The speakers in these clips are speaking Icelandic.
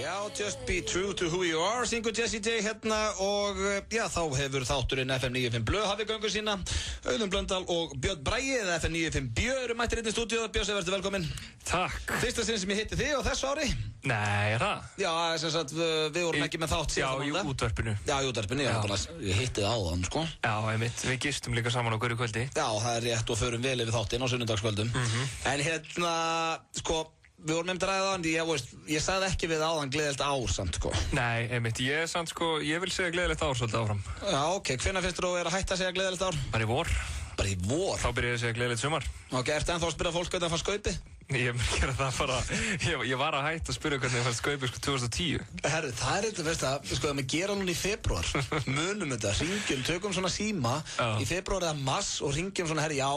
Já, Just Be True to Who You Are, syngur Jessie J hérna og já, þá hefur þátturinn FM 95 Blöð hafið göngu sína. Auðun Blöndal og Björn Bragi eða FM 95 Björn mættir inn í stúdíu. Björn, verður velkominn. Takk. Fyrsta sinn sem ég hitti þig á þessu ári. Nei, er það? Já, sem sagt, við vorum ekki með þátt síðan. Já, í útvarpinu. Já, í útvarpinu, ég hitti það áðan, sko. Já, einmitt, við gistum líka saman á hverju kvöldi. Já, það er rétt og förum vel yfir þáttinn á sunnudagskvöldum. En hérna, sko, við vorum að ræða áðan, ég sagði ekki við áðan gleðilegt ár samt, sko. Nei, einmitt, ég vil segja gleðilegt ár svolítið áfram. Já, ok, hvenær finnst þú að hætta að segja gleðilegt ár? Bara í vor. Bara í vor? Þá byrja ég að segja gleðilegt sumar. Ok, ertu ennþá að spyrja fólk hvernig það fannst skaupið? Ég mun gera það bara, ég var að hætta að spyrja hvernig það fannst skaupið sko 2010. Herru, það er eitthvað, veist það, sko, að við gera núna í febrúar, munum þetta, ringjum, tökum svona síma í febrúar eða mars og ringjum svona, herru, já,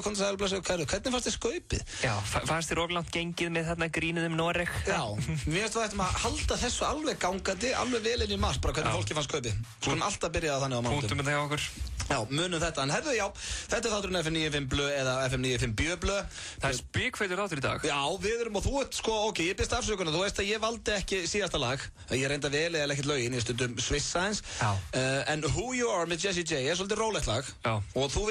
komdu sæl, blessu, hvernig fannst þér skaupið? Já, fannst þér oflangt gengið með þarna grínið Noreg? Já, mér finnst það að halda þessu alveg gangandi, alveg vel inn í mars, bara hvernig fólki fannst skaupið. Skulum alltaf byrja þannig á mánuðum. Punktum með það hjá okkur. Já, munum þetta, en herðu, já, þetta er þátturinn FM 95 Blöð eða FM 95 Björblöð. Það er spikfeitur þáttur í dag. Já, við erum og þú ert, sko, ok, ég byrst afsökunar, þú veist að ég valdi ekki síðasta lag, ég reynda vel eða ekkert lögin, ég stundum svissa eins, en Who You Are með Jessie J er svolítið rólegt lag, og þú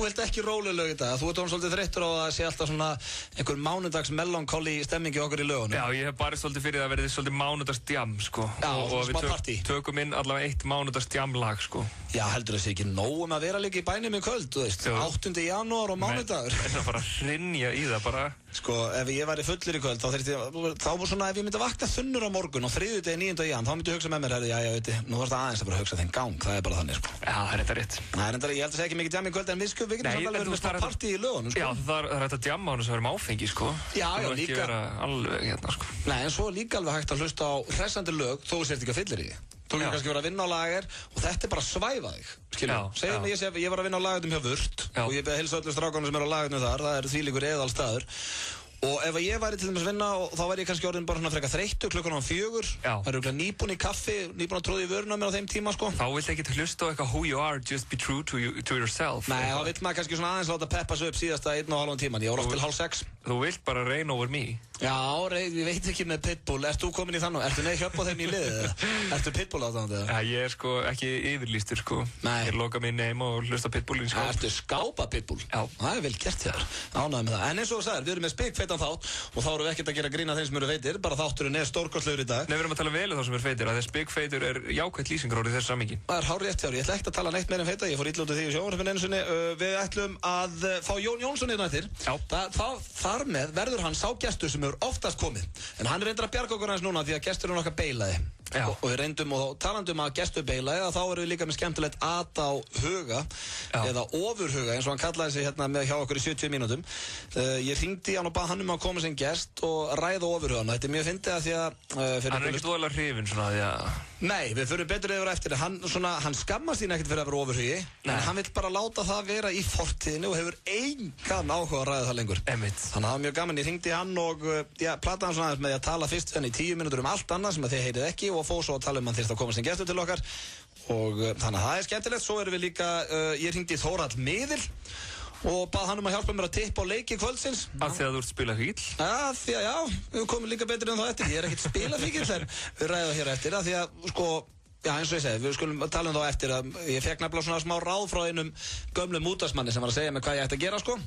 vilt ekki róleg lög í dag, þú ert svolítið þreyttur á að sé alltaf svona einhver mánudags melancholy stemmingi okkur í lögunum. Já, ég hef bara svolítið fyrir það að verði svolítið mánudags djam, sko. Já, og smá partí. Við tökum inn allavega eitt mánudags djamlag, sko. Já, heldur þessi ekki nóg að vera líka í bænum í kvöld, þú veist, 8. janúar og mánudagur. Það er bara að hrynja í það, bara. Sko, ef ég væri fullur í kvöld, þá var svona, ef ég myndi vakna þunnur á morgun og 3. degi 9. jan, þá myndi ég hugsa með mér, já, veit ég, nú þarf það aðeins að bara hugsa þenn gang, það er bara þannig, sko. Já, það er þetta rétt. Það er enda, ég held að segja ekki mikið djam í kvöld, en við getum samt alveg verið með smá partí í lögunum, sko. Já, það er hægt að djamma á hann sem verðum áfengi, sko. Já, líka. Það er ekki vera alveg hérna, sko. Nei, en svo líka alveg hægt að hlusta á hressandi lög, þó þú sért ekki að fyllir í því. Þú getur kannski verið að vinna á lager og þetta er bara að svæfa þig, skiljum. Segjum að ég var að vinna á lagertum hjá Vurt og ég beði að hilsa öllum strákunum sem eru á lagertum þar, það er þvílíkur eðalstaður. Og ef ég væri til dæmis að vinna, þá væri ég kannski orðin bara svona frekar þreyttur klukkan á 4. Það eru nýbúin í kaffi, nýbúin að tróða í vöruna mér á þeim tíma, sko. Þá vilt ekki hlusta á eitthvað Who You Are, Just Be True to yourself. Nei, þá vill maður kannski svona aðeins láta peppa sig upp síðasta 1,5 tíman. Ég var oft til 5:30. Þú vilt bara Rain Over Me. Já, ég veit ekki með Pitbull. Ert þú komin í þann og ertu með hjálp á þeim í liðið? Ertu Pitbull ástæðandi? Já, ég er sko ekki yfirlýstur, sko. Nei. Ég loka mig inn og hlusta Pitbullin, sko. Ertu skápa Pitbull? Já. Það er vel gert þér. Ánægður með það. En eins og þú sagðir, við erum með spikfeitan þátt og þá erum við ekkert að gera grín að þeim sem eru feitir, bara þátturinn er stórkostlegur í dag. Nei, við erum að tala vel um þá sem eru feitir, að þess spikfeitur er jákvætt lýsingaróð í þessu samhengi. Það er hárrétt hjá þér, ég ætla ekki að tala neitt meira um feita, ég fór illa út af því í sjónvarpinu einu sinni. Við ætlum að fá Jón Jónsson hérna eftir. Þar með verður hann sá gestur sem hefur oftast komið. En hann reyndar að bjarga okkur hans núna því að gesturinn okkar beilaði. Og við reyndum og talandum að gestur beilaði þá erum við líka með skemmtilegt at á huga eða ofurhuga eins og hann kallaði sig hérna með hjá okkur í 70 mínútum. Ég hringdi hann og bað hann að koma sem gest og ræða ofurhugan. Þetta er mjög fyndið að því að hann er ekkert voðalega hrifinn svona því að Nei, við förum betur yfir eftir. Hann skammast sín ekkert fyrir að vera ofurhugi, en hann vill bara láta það vera í fortíðinu og hefur engan áhuga að ræða það lengur. Einmitt. Þannig að það var mjög gaman, ég hringdi hann og plataði hann svona aðeins með því að tala fyrst í 10 mínútur um allt annað sem að þið heyrið ekki og fór svo að tala um hann þyrst að koma sem gestur til okkar og þannig að það er skemmtilegt. Svo erum við líka, ég hringdi Þórhall Miðil og bað hann að hjálpa mér að tippa á leiki kvöldsins. Af því að þú ert spilafíkil? Því að já, við komum líka betur en þá eftir. Ég er ekkert spilafíkil, en við ræðum hér eftir að því að, sko, já, eins og ég segi, við skulum tala um þá eftir að ég fekk nefnilega svona smá ráð frá einum gömlum útvarpsmanni sem var að segja mig hvað ég ætti að gera, sko.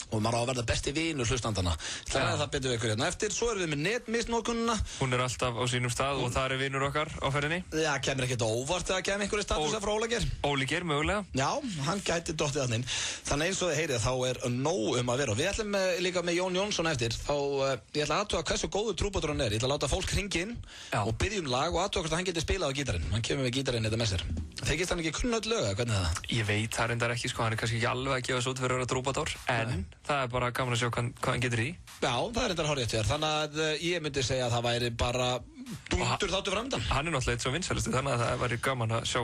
Og maður á að verða besti vinur hlustandana. Það er það betur við ykkur hérna eftir. Svo erum við með netmisnókunina. Hún er alltaf á sínum stað og það er vinur okkar á ferðinni. Já, kemur ekkert óvart að kemur einhverju statusa frá Óli Geir. Óli Geir, mögulega. Já, hann gæti dottið þannig. Þannig eins og þið heyrið, þá er nóg að vera. Við ætlum líka með Jón Jónsson eftir. Ég ætla að athuga hversu góður trúbátur hann er. Ég ætla að láta fólk hringja inn og biðja um lag og athuga hvort hann geti spilað á gítarinn. Hann kemur með gítarinn þetta með sér. Þykist hann ekki kunna öll lög, hvernig er það? Ég veit það reyndar ekki, sko, hann er kannski ekki alveg að gefa svo út fyrir að vera trúbátor, en það er bara gaman að sjá hvað hann getur í. Já, það er reyndar hárrétt hjá þér, þannig að ég myndi segja að það væri bara dúndur þáttur framöndan. Hann er náttúrulega eitt svo vinsælustu, þannig að það væri gaman að sjá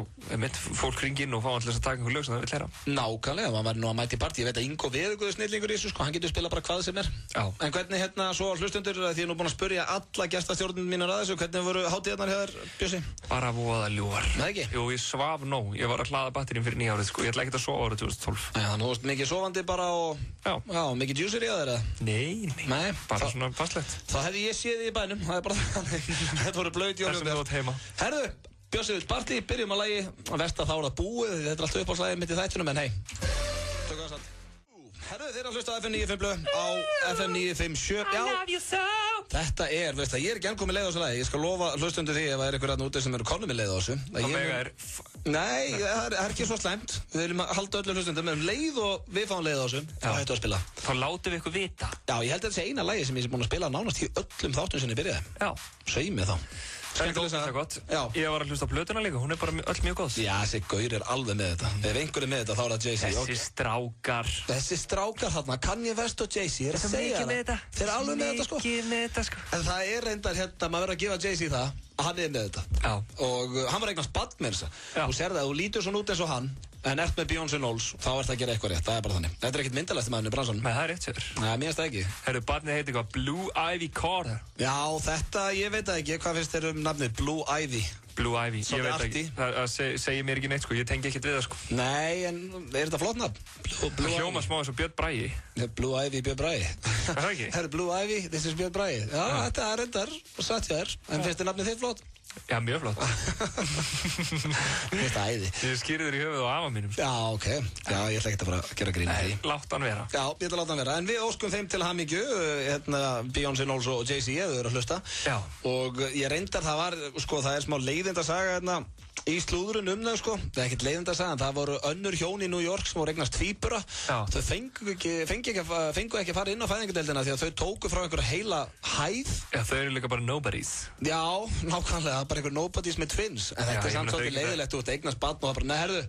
fólk hringa inn og fá hann til þess að taka einhver lög sem það vill heyra. Nákvæmlega, maður væri nú að mæta í partí. Ég veit að Ingo Veðurguður snillingur í þessu, sko, hann getur spilað bara hvað sem er. Já. En hvernig hérna svo hlustundur, því ég er nú búin að spyrja alla gestastjórnum mínar að þessu, hvernig voru hátíðarnar hjá þér, Bjössi? Bara voða ljúfar. Nei, ekki? Jú, ég svaf nóg. Ég var að hlaða batterím fyrir nýjárið, sko. Ég ætla ekkert að sofa árið 2012. Já, þú varst mikið sofandi bara og já, mikið juicer í það, eða? Nei, bara svona passlegt. Þá hefði ég séð í bænum, það er bara þannig. Þetta voru blöð jól Þessum þú átt heima. Herðu, Bjössi vill partí, byrjum að lagi versta þá er það búið, þetta er allt uppáhaldslægið mitt í þættinum, en hei tökum það satt. Herðu, þeir að hlusta á FM 95 blöð á FM 957. Já, þetta veist það, ég er ekki enn komið leið á þessu lagi. Ég skal lofa hlustundu því ef það er einhver aðna úti sem eru komnir með leið á þessu. Nei, það er ekki svo slæmt. Við viljum halda öllu hlustundum með leið og við fáum leið á þessu. Það hættu að spila. Þá látum við ykkur vita. Já, ég held að þetta sé eina lagi sem ég sé búin að spila nánast í öllum þáttum sem ég byrjaði. Já. Svei mig þá. Skemmtilega það gott. Já. Ég var að hlusta á plötuna líka, hún er bara öll mjög góð. Já, þessi gaur er alveg með þetta. Ef einhver er með þetta, þá er það Jay-Z. Þessi strákar þarna, Kanye West og Jay-Z, er að segja það. Þeir eru alveg með þetta, sko. En það er reyndar hérna, maður verður að gefa Jay-Z það, að hann er með þetta. Já. Og hann var eignast barn með þessa. Þú sér það, þú lítur svona út eins og hann, en ert með Beyoncé Knowles, þá ert að gera eitthvað rétt, það er bara þannig. Þetta er ekkert myndalegst maðurinn í bransanum. Nei, það er rétt sér. Nei, mér finnst það ekki. Herru, barnið heitir eitthvað Blue Ivy Carter. Já, þetta, ég veit það ekki, hvað finnst þér nafnið? Blue Ivy. Blue Ivy, ég veit ekki. Það segir mér ekki neitt, sko, ég tengi ekkert við það, sko. Nei, en er þetta flott nafn? Það hljóma smá eins og Björn Bragi. Blue Ivy, Björn Bragi. Er það ekki? Herru, Blue Ivy, this is Björn Bragi. Já, þetta er reyndar, satt hjá þér. En finnst þér nafnið þitt flott? Já, mjög flott. Mér finnst það æði. Ég skýrði þér í höfuð á afa mínum. Já, ok. Já, ég ætla ekki að fara að gera grín því. Látt hann vera. Já, ég ætla að láta hann vera. En við óskum þeim til hamingju, Beyoncé Knowles og Jay-Z, ef þau eru að hlusta. Já. Og ég reyndar, það er smá leiðindasaga í slúðurinn þau, sko. Það er ekkert leiðindasaga, en það voru önnur hjón í New York sem voru eignast tvíbura. Þau fengu ekki að fara inn á fæðingardeildina því að þau tóku frá einhverja heila hæð. Já, þau eru líka bara nobodies. Já, nákvæmlega, bara einhver nobodies með twins. En þetta er samt svolítið leiðilegt, þú ert eignast barn og það bara, nei, herðu,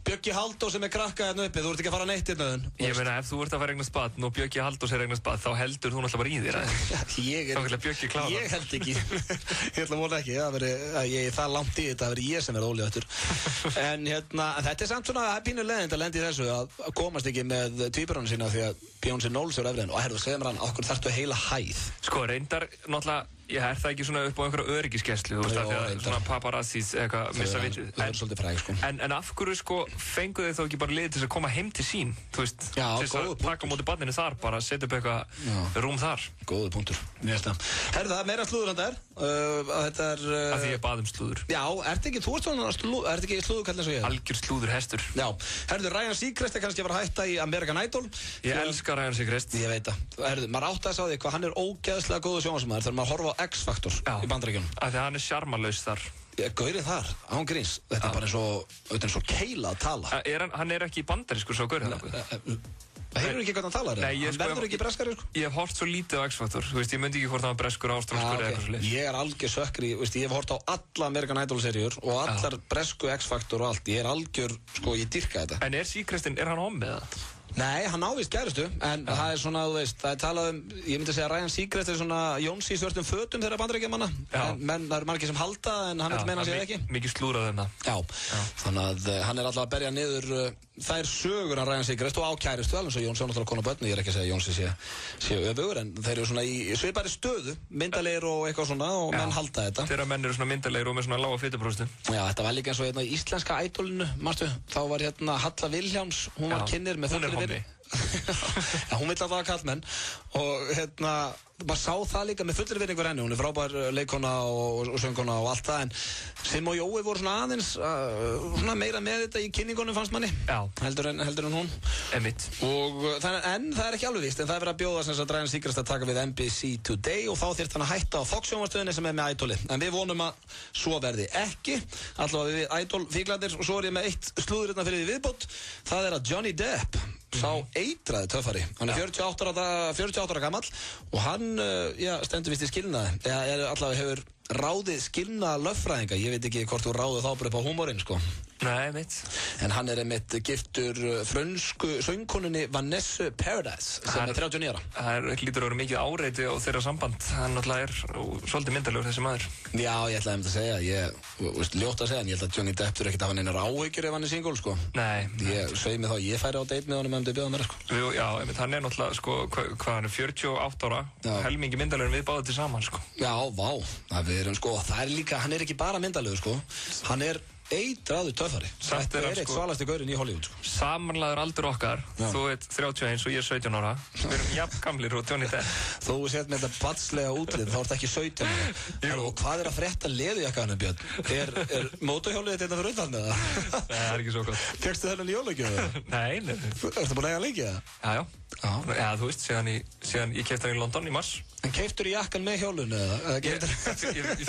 Bjöggi Halldórs sem er krakka hérna uppi, þú ert ekki að fara neitt hérna. Ég meina, ef þú ert að fara eignast barn og Bjöggi Halldórs er eignast barn, þá heldur þú náttúrulega bara í þér. Ég held ekki. Ég ætla að vona ekki, það langt í þetta, það verið ég sem er óléttur. En þetta er samt svona pínu leiðind að lendi í þessu að komast ekki með tvíburana sína því að Beyoncé Knowles er efrið henn og herðu, segja mér hann, okkur þarftu heila hæð. Sko, reyndar, náttúrulega, er það ekki svona upp á einhverja öryggisgæslu, þú veist það, því að svona paparazzis eitthvað missa vitið. Þau eru svolítið fræg, sko. En af hverju, sko, fengu þau þá ekki bara liðið til að koma heim til sín, þú veist, til að taka á móti barninu þar, bara setja upp eitthvað rúm þar. Góður punktur, mér finnst það. Herðu, það er meira slúður hann der, þetta er... Af því ég bað slúður. Já, þú ert svona slúðurkall eins og ég? Algjör slúðurhestur. Já, herðu, Ryan Seacrest er kannski að fara að hætta í American Idol. Ég elska Ryan Seacrest. Ég veit það. Herðu, maður átti að sá því hvað hann er ógeðslega góður sjónvarpsmaður þegar maður horfa á X-Factor í Bandaríkjunum. Af því að hann er sjarmalaus þar. Gaurinn þar, án gríns. Þetta er bara eins og keila að tala. Hann er ekki bandarískur svo gaurinn þar. Heyrðu ekki hvað hann talar? Nei, hann verður ekki breskari, sko? Ég hef hort svo lítið á X-Factor, þú veist, ég myndi ekki hvort hann var breskur, ástralskur eða eitthvað svo leið. Ég er algjör sökkri, ég hef hort á alla American Idol seríur og allar bresku X-Factor og allt. Ég er algjör, sko, ég dýrka þetta. En er Seacrestin, er hann hommið það? Nei, hann ávist kærustu, en það er svona, þú veist, það er talað ég myndi að segja að Ryan Seacrest er svona Jónsi í svörtum fötum þeirra Bandaríkjamanna. Menn, það eru margir sem halda, en hann vil meina sér ekki. Mikið slúrað þeim það. Já, þannig að hann er alltaf að berja niður þær sögur hann Ryan Seacrest og á kærustu, alveg eins og Jónsi á náttúrulega konu börn. Ég er ekki að segja að Jónsi sé öfugur, en þeir eru svona í svipari stöðu, myndalegir og eitthvað svona, og menn halda þetta. Þeirra menn eru svona myndalegir og með svona lága fitupróstu. Já, þetta var líka eins og í íslenska Idolinu, manstu, þá var Halla Vilhjálms, hún var kynnir með fullri Já, hún vill alltaf að kallmenn og maður sá það líka með fullri virðingu henni, hún er frábær leikona og söngkona og allt það, en Sim og Jói voru svona aðeins svona meira með þetta í kynningunum fannst manni. Já. heldur en hún. Einmitt. Og en það er ekki alveg víst, en það er verið að bjóða sem sagt Ryan Seacrest að taka við NBC Today og þá þyrfti hann að hætta á Fox sjónvarpsstöðinni sem er með Idoli, en við vonum að svo verði ekki, allavega við Idol fíklarnir. Og svo er ég með eitt slúðurinn fyrir því viðbót, það er að Johnny Depp sá eitraði töffari, hann er 48 ára gamall og hann stendur vist í skilnaði, eða allavega hefur ráðið skilnaða lögfræðinga. Ég veit ekki hvort þú ráðið þá bara upp á húmorinn, sko. Nei, mitt. En hann er einmitt giftur frönsku söngkonunni Vanessa Paradise sem er 39 ára. Það lítur að vera mikið áreiti á þeirra samband. Hann náttúrulega er svolítið myndalegur þessi maður. Já, ég ætlaði að segja, ljótt að segja, en ég held að Johnny Depp þurfi ekkert að hafa neinar áhyggjur ef hann er single, sko. Nei. Ég sveið mig þá, ég færi á date með honum ef þið bjóða mér, sko. Já, einmitt, hann er náttúrulega, sko, hvað hann er 48 ára, helmingi myndalegur við báðum til saman, sko. Já, vá, það er líka, hann er ekki bara myndalegur, sko. Hann er eitraður töffari. Þetta er eitt svalasti gaurinn í Hollywood, sko. Samanlagður aldur okkar, þú ert 31 og ég er 17 ára. Við erum jafn gamlir og Johnny Depp. Þú sett með þetta badslega útlið, þá ert ekki 17 ára. Og hvað er að frétta leðujakkanum, Björn? Er mótorhjólið þetta fyrir utan með það? Nei, það er ekki svo gott. Fékkstu þennan í jólagjöfu? Nei. Ertu búin að eiga lengi, eða? Já. Já, þú veist, síðan ég keypti hann í London í mars. En keyptur í jakkan með hjólinu, eða? Ég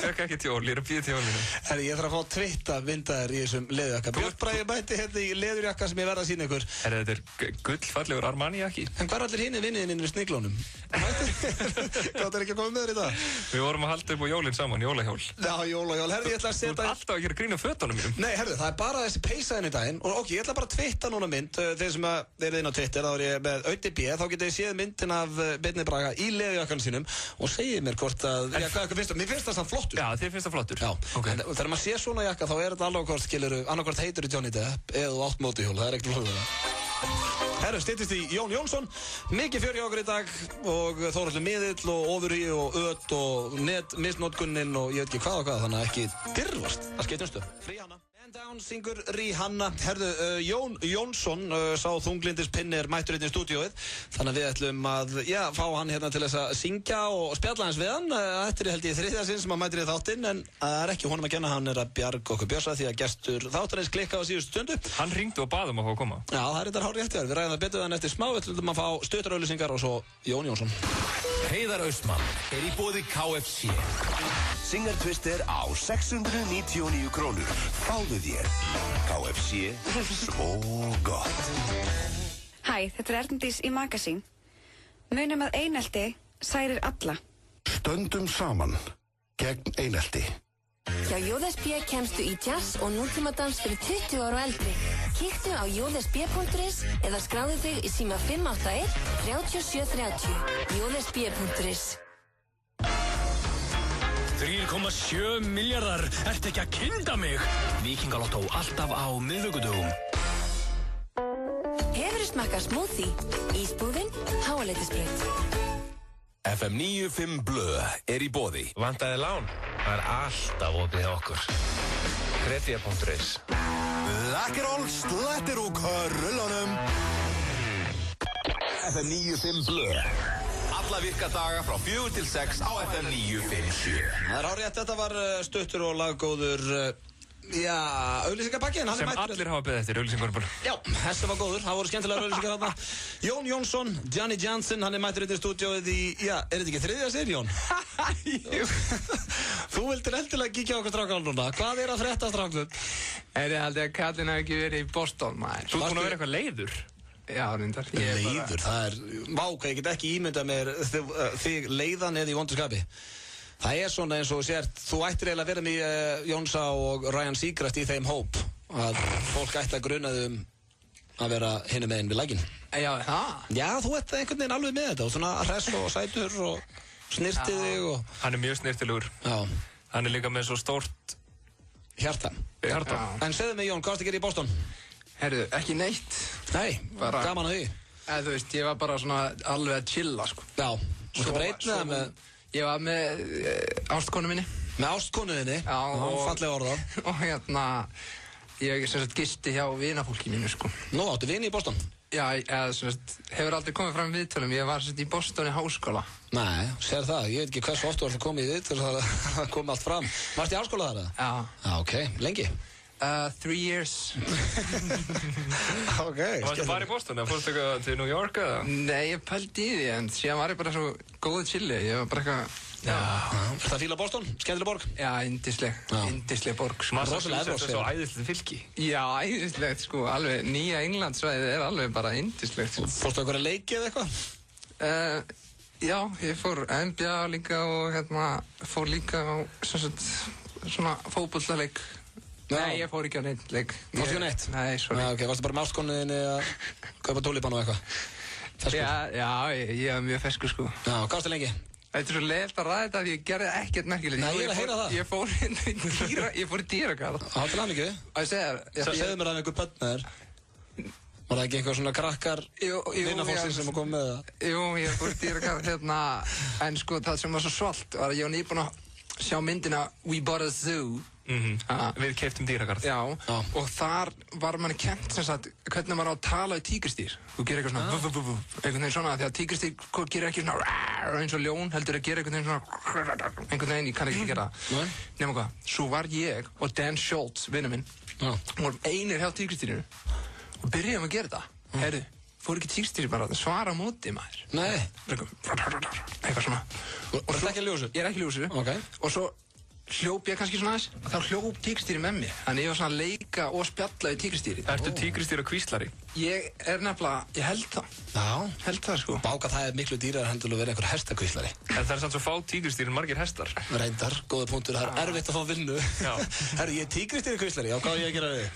fekk ekki hjól, ég er að bíða til hjólinu. Herri, ég þarf að fá twitta myndaðir í þessum leðujakka. Björn Bragi mætti hérna í leðurjakka sem ég verða að sína ykkur. Þetta er gullfallegur Armani-jakki. En hvað er allir hinni vinniðinn í sniglónum? Hvað er ekki að koma með þér í dag? Við vorum að halda upp á jólinn saman, jólahjól. Já, jólahjól. Herri, ég ætla að setja... Þú ert alltaf að gera grín á fötunum mínum. Nei, herri, það er bara þessi peysaðin í daginn. Og ok, ég ætla bara að twitta núna mynd. Þeir sem eru inn á Twitter, þá er ég með Auði B. Þá getið þið séð myndin af Birni Braga í leðujakkanum sínum og segið mér hvort að... Mér finnst það samt flottur. Já, þér finnst það flottur. Já, okay. En þegar maður sé svona jakka þá er þetta annarkvort heitur í Johnny Depp eða átt mótorhjól, það er ekkert flóðið það. Herru, styttist í Jón Jónsson, mikið fjör hjá okkur í dag og Þórhallur miðill og ofurhý og öt og netmisnotkunnin og ég veit ekki hvað og hvað, þannig að ekki dirfast, það skiptumstu. Rihanna. Man Down syngur Rihanna. Herðu, Jón Jónsson, sá þunglindis pinni er mættur hérna í stúdíóið, þannig að við ætlum að, fá hann hérna til þess að syngja og spjalla hans við hann. Þetta er held ég þriðja sinn sem hann mættur í þáttinn, en það er ekki honum að kenna, hann er að bjarga okkur Bjössa því að gestur þáttarins klikkaði á síðustu stundu. Hann hringdi og bað að fá að koma. Já, það er þetta hárrétt hjá þér. Við ræðum það betur þann eftir smá, við ætlum að fá stuttarauglýsingar og svo Jón Jónsson. Heiðar Austmann er í boði KFC. Singer Twister á 699 krónur. Fáðu þér. KFC, svo gott. Hæ, þetta er Erndís í Magasín. Munum að einelti særir alla. Stöndum saman gegn einelti. Hjá JSB kemstu í jazz og nútímadans fyrir 20 ára og eldri. Kíktu á jsb.is eða skráðu þig í síma 581 3730. jsb.is. 3,7 milljarðar, ert ekki að kynda mig? Víkingalottó alltaf á miðvikudögum. Hefurðu smakkað smoothie? Ísbúðin, Háaleitisbraut. FM 95 Blö er í boði. Vantaði lán? Það er alltaf opið hjá okkur. Kredía.is. Lakkerol, slettir og rullunum. FM 95 Blö. Alla virka daga frá 4 til 6 á FM 957. Það er hárrétt, þetta var stuttur og laggóður, auglýsingapakkin. Sem allir hafa beðið eftir, auglýsingunum bara. Já, þessi var góður, það voru skemmtilega auglýsingar þarna. Jón Jónsson, Johnny Johnson, hann er mættur inn í stúdíóið í, er þetta ekki þriðja sinn, Jón? Jú. Þú vildir endilega kíkja okkur strákar núna. Hvað er að frétta strákum? Ég held að kallinn hafi ekki verið í Boston, maður. Þú ert búin að vera eitthvað leiður? Já, reyndar. Leiður, það er, ég get ekki ímyndað mér þig leiðan eða í vondu skapi. Það er svona eins og sért, þú ættir eiginlega að vera með Jónsa og Ryan Seacrest í þeim hóp að fólk ætti að gruna þau að vera hinum meginn við lækin. Já, það? Já, þú ert einhvern veginn alveg með þetta og svona hress og sætur og snirtið þig og... Hann er mjög snirtilegur. Já. Hann er líka með svo stórt... Hjarta. En segðu mig Jón, hvað varstu að gera í Boston? Herðu, ekki neitt. Nei, gaman að því. Þú veist, ég var bara svona alveg að chilla, sko. Já, þú breytið það með... Ég var með ástkonu minni. Með ástkonu þinni? Já. Og fallega orða. Og ég sem sagt gisti hjá vinafólki mínu, sko. Nú, áttu vini í Boston? Já, sem sagt, hefur aldrei komið fram viðtölum. Ég var sem sagt í Boston í háskóla. Nei, sér það. Ég veit ekki hversu oft þú ert að koma í viðtöl að það komi allt fram. Varst í háskóla þar? Já. Já, ok. Lengi? 3 years. Ok. Varstu bara í Boston eða fórstu eitthvað til New York eða? Nei, ég pældi í því en síðan var ég bara svo góðu chilli. Ég var bara eitthvað... Er það fíla Boston? Skemmtileg borg? Já, yndisleg borg. Massachusetts er svo æðislegt fylki. Já, æðislegt sko. Alveg, nýja Englandsvæðið er alveg bara yndislegt. Fórstu einhverja leiki eða eitthvað? Já, ég fór NBA líka og fór líka á svona fótboltaleik. Nei, ég fór ekki á neitt leik. Fórstu ekki á neitt? Nei, sorry. Ok, varstu bara með ástkonuðinni að kaupa túlipan og eitthvað? Já, ég var mjög ferskur sko. Já, hvað varstu lengi? Þetta er svo leiðilegt að ræða þetta því ég gerði ekkert merkilegt. Nei, ég er að heyra það. Ég fór í dýragarð. Hátt til hamingju. Segðu mér að einhver börn með þér. Var það ekki eitthvað svona krakkar vinnafólksins sem kom með það? Jú, ég fór í dýragarð en sko það sem var svo svalt var að ég var nýbúinn að sjá myndina We Bought a Zoo Við keyptum dýragarð. Já, og þar var manni kennt sem sagt hvernig maður á að tala í tígristýr. Þú gerir eitthvað svona einhvern veginn svona, því að tígristýr gerir ekki svona eins og ljón, heldur að gera einhvern veginn svona einhvern veginn, ég kann ekki gera það. Nefnum hvað, svo var ég og Dan Schultz, vinur minn, vorum einir hjá tígristýrinu og byrjuðum að gera þetta. Heyrðu, fór ekki tígristýri bara að svara á móti maður. Nei. Eitthvað svona. Og þetta ekki að ljósu? Ég ekki að ljósu. Ok. Og svo hljóp ég kannski svona aðeins, þá hljóp tígristýri með mér. Þannig ég var svona að leika og spjalla við tígristýri. Ertu tígristýri og kvíslari? Ég nefnilega, ég held það. Já. Held það sko. Báka það miklu dýrar heldur að vera einhver hestakvíslari. En það samt svo fá tígristýri en margir hestar. Reyndar, góða punktur, það erfitt að fá vinnu. Já. Herru, ég tígristýri kvíslari, já, hvað á ég að gera við?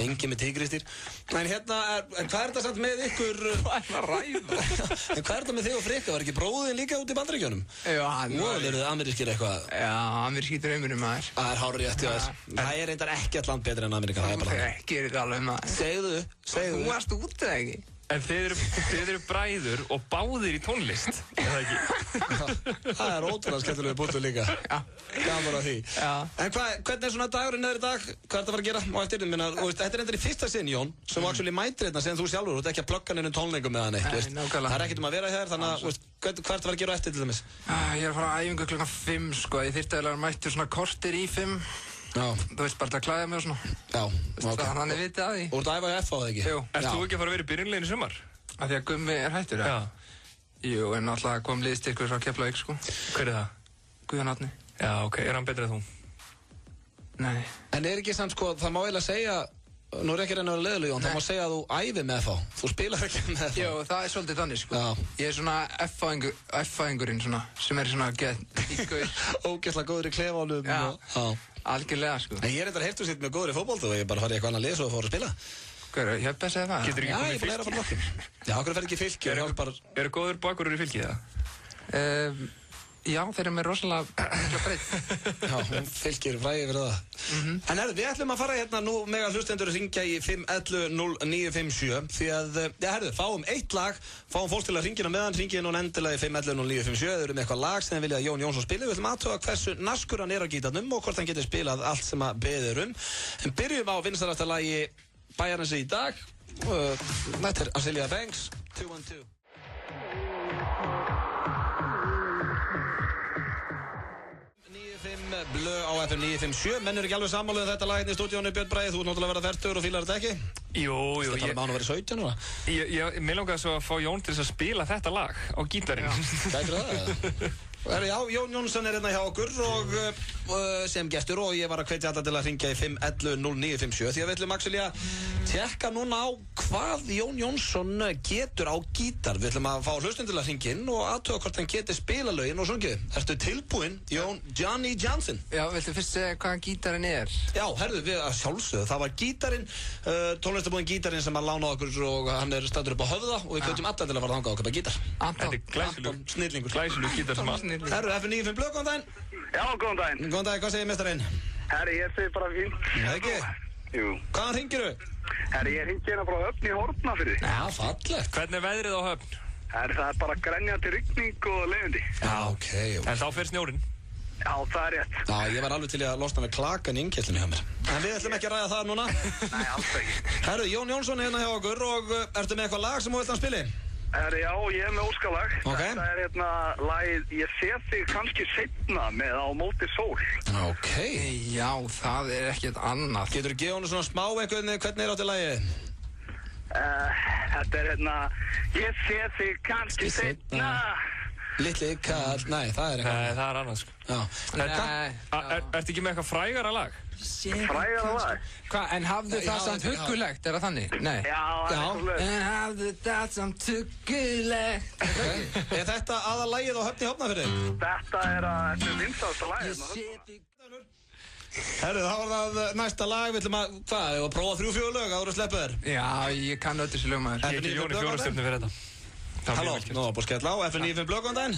Engin með tígristýr. En hérna, en hvað þetta samt með ykkur? Hvað að ræða? En hvað þetta með þig og Frikka? Var ekki bróðin líka út í Bandaríkjunum? Já, hann var. Nú eru þið amerískir eitthvað. Já, ameríski draumurinn maður. Það hárrétt hjá þér. Það reyndar ekki allt land betur en Ameríka, það bara það. Ekki þetta alveg maður. Segðu. Þú varst út eða ekki? En þið eru bræður og báðir í tónlist, eða ekki? Það ótrúlega skemmtilegu búttu líka. Já. Gaman að því. Já. En hvernig svona dagurinn í dag? Hvað það að fara að gera á eftir? Þetta reyndar í fyrsta sinn, Jón, sem actually mætir hérna sem þú sjálfur. Þú ert ekki að plugga neinu tónleikum með hann eitt, veist. Það ekkert að vera hér, þannig að, hvað það að fara að gera á eftir til dæmis? Ég að fara á æfingu klukkan 5, sko. Ég þyrfti að mættu svona korter í 5. Já. Þú veist, bara til að klæða mig og svona. Já, ok. Þannig vitið að því. Og þú ert að æfa í FH, eða ekki? Jú. Ert þú ekki að fara að vera í byrjunlegin í sumar? Af því að Gummi hættur, já? Jú, en alltaf kom liðstyrkur frá Keflavík, sko. Hver það? Guðjón Árni. Já, ok. Hann betri en þú? Nei. En ekki samt, sko, það má eiginlega segja, nú ekki reyna að vera leiðileg, Jón, það má segja að þú æfi með FH. Þú spilar ekki með FH. Jú, það svolítið þannig, sko. Já. Ég svona FH-ingurinn, svona, sem svona ógeðslega góður í klefanum. Já. Algjörlega, sko. En ég reyndar heyrtu sitt með góður í fótbolta og ég bara farið eitthvað annað lið svo að fóra að spila. Hvað er það? Segja það? Getur ekki komið í Fylki? Já, okkur fer ekki í Fylki. Eru góður bakverður í Fylki, það? Já, þeir eru með rosalega mikla breytt. Já, Fylkir fræði fyrir það. En við ætlum að fara hérna nú með að hlustendur ringja í 511-0957 því að, fáum eitt lag, fáum fólk til að ringina meðan, ringið nú endilega í 511-0957. Þau eru með eitthvað lag sem vilja að Jón Jónsson spili. Við ætlum aðtöga hversu naskur hann er á gítarnum og hvort hann getur spilað allt sem að beðir En byrjum á vinsælasta lagi bæjarins í dag. Þetta Azealia Banks, 212. Blö á FM 957, menn eru ekki alveg sammáluð þetta lag hérna í stúdíónu, Björn Bragi, þú ert náttúrulega að vera 40 og fílar þetta ekki? Jú, Skal tala með hann að vera 17 núna? Mér langaði svo að fá Jón til að spila þetta lag á gítarinn. Gætir það? Já, Jón Jónsson er hérna hjá okkur og sem gestur og ég var að hvetja alla til að ringja í 511-0957 því að við ætlum actually að tjekka núna á hvað Jón Jónsson getur á gítar. Við ætlum að fá hlustin til að ringja inn og aðtöga hvort hann getur spila lögin og sungið. Ertu tilbúinn, Johnny Johnson? Já, viltu fyrst segja hvaðan gítarinn er? Já, við að sjálfsögðu. Það var gítarinn, tónlistabúinn gítarinn sem að lána okkur og hann er staddur upp á Höfða og við hvetjum alla til að fara þangað og köpa gítar. Þetta er glæsilegur gítar sem að FM 95 Blöð, góðan daginn. Já, góðan daginn. Góðan daginn, hvað segir mestarinn? Herri, ég segi bara fínt. Það ekki? Jú. Hvaðan hringirðu? Herri, ég hringi hérna frá Höfn í Hortnafirði. Já, fallegt. Hvernig er veðrið á Höfn? Herri, það er bara grenjandi rigning og leiðindi. Já, ok. En þá fer snjórinn? Já, það er rétt. Já, ég var alveg til að losna með klakan í innkjellinu hjá mér. En við ætlum ekki að ræða það núna. Nei, alls ekki. Herru, Jón Jónsson er hérna hjá okkur og ertu með eitthvað lag sem þú vilt hann spili? Herri, já, ég er með óskalag. Okay. Þetta er hérna lagið Ég sé þig kannski seinna með Á móti sól. Ok. Já, það er ekkert annað. Getur þú gefa hann svona smá einhvern hvernig er átti lagið? Þetta er hérna Ég sé þig kannski seinna. Litli kall, nei, það er eitthvað. Nei, það er annars. Ertu ekki með eitthvað frægara lag? Frægara lag? Hvað, en hafðu það samt huggulegt, er það þannig? Nei. Já, það er svolítið. En hafðu það samt huggulegt. Er þetta aða lagið á Höfn í Hortnafirði? Þetta er vinsælasta lagið. Herru, þá var það næsta lag, við ætlum að, hvað, ég var að prófa 3-4 lög áður að sleppa þér. Já, ég kann öll þessi lög maður. Ég ekki Jóni 4 stjórnum fyrir þetta. Halló, nú var búið skell á, FM 95 Blöð, góðan daginn.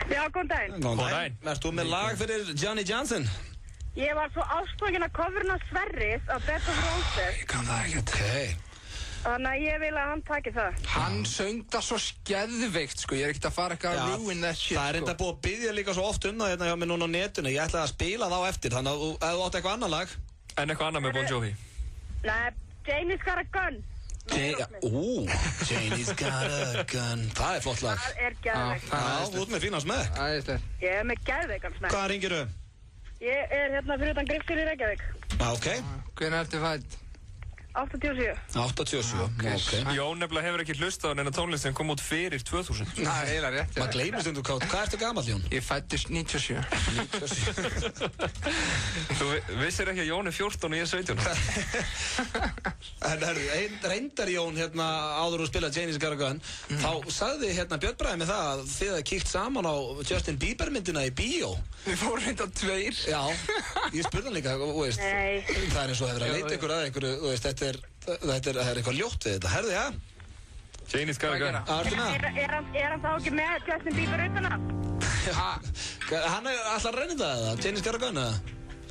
Já, góðan daginn. Góðan daginn. Erst þú með lag fyrir Johnny Johnson? Ég var svo ástofngin að coverna Sverris á Bed of Roses. Ég kann það ekkert. Ok. Þannig að ég vil að hann taki það. Hann söng það svo skeðveikt, sko. Ég er ekkert að fara eitthvað að ruin that shit, sko. Það er enda búið að biðja líka svo oft um það hérna hjá mig núna á netinu. Ég ætlaði að spila þá eftir, þannig að ef þú átt eitthvað annar lag. En eitthvað annað með Bon Jovi? Nei, Janie's Got a Gun. Janie's Got a Gun. Það er flott lag. Það er geðveikt. Já, þú ert með fínan smekk. Ég er með geðveikan smekk. Hvaðan hringirðu? Ég er hérna fyrir utan Gripsir í Reykjavík. Ok. Hvenær ertu fædd? 87. 87, ok. Jón nefnilega hefur ekki hlustað á neina tónlist sem kom út fyrir 2000. Nei, eiginlega rétt. Maður gleymir stundum hvað. Hvað ertu gamall, Jón? Ég fæddist 97. Þú vissir ekki að Jón er 14 og ég er 17. En reyndar Jón hérna áður að spila Janie's Got a Gun, þá sagði hérna Björn Bragi með það að þið hafði kíkt saman á Justin Bieber myndina í bíó. Við fórum reyndar 2. Já, ég spurði hann líka, þú veist. Nei. Það er eins og hefur að leita ykkur að einhverju, þú veist, það er eitthvað ljótt við þetta. Herðu, já? Janie's Got a Gun. Er hann þá ekki með Justin Bieber utan að? Hann er alltaf að reyna það, Janie's Got a Gun, eða?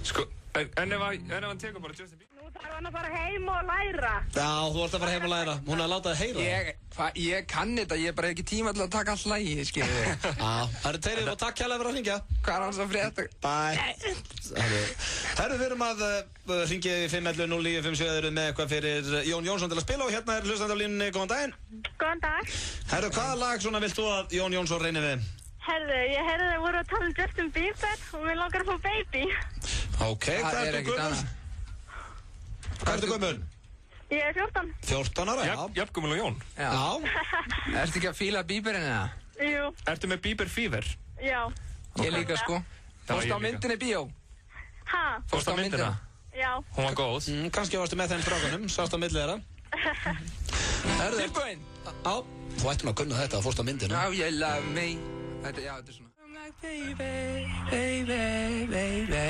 Sko, en ef hann tekur bara Justin Bieber? Nú þarf hann að fara heim og læra. Já, þú ert að fara heim og læra. Hún er að láta það heyra. Ég kann þetta, ég er bara ekki tíma til að taka all lagi, skiljið þig. Já, það eru teirið og takk kærlega fyrir að hringja. Hvað er hans að frétta? Bye. Herru, við erum að hringja í 511-0957 eða með eitthvað fyrir Jón Jónsson til að spila og hérna er hlustandi á línunni. Góðan daginn. Góðan dag. Herru, hvaða lag svona vilt þú að Jón Jónsson reynir við? Herðu, ég heyrði þau voru að tala um Justin Bieber og mér langar að fá baby. Ok, hvað ertu gömul? Hvað ertu gömul? Ég er 14. 14 ára, já. Jafngömmul og Jón? Já. Ertu ekki að fíla Bieberinn eða? Jú. Ertu með Bieber fever? Já. Ég líka, sko. Fórstu á myndinni bíó? Ha? Fórstu á myndina? Já. Hún var góð. Kannski varstu með þeim strákunum, sást á milli þeirra. Tilbúinn? Já, þú ættum að kunna þetta, fórstu á myndina. Now you love me. Þetta er svona. I'm like baby, baby, baby.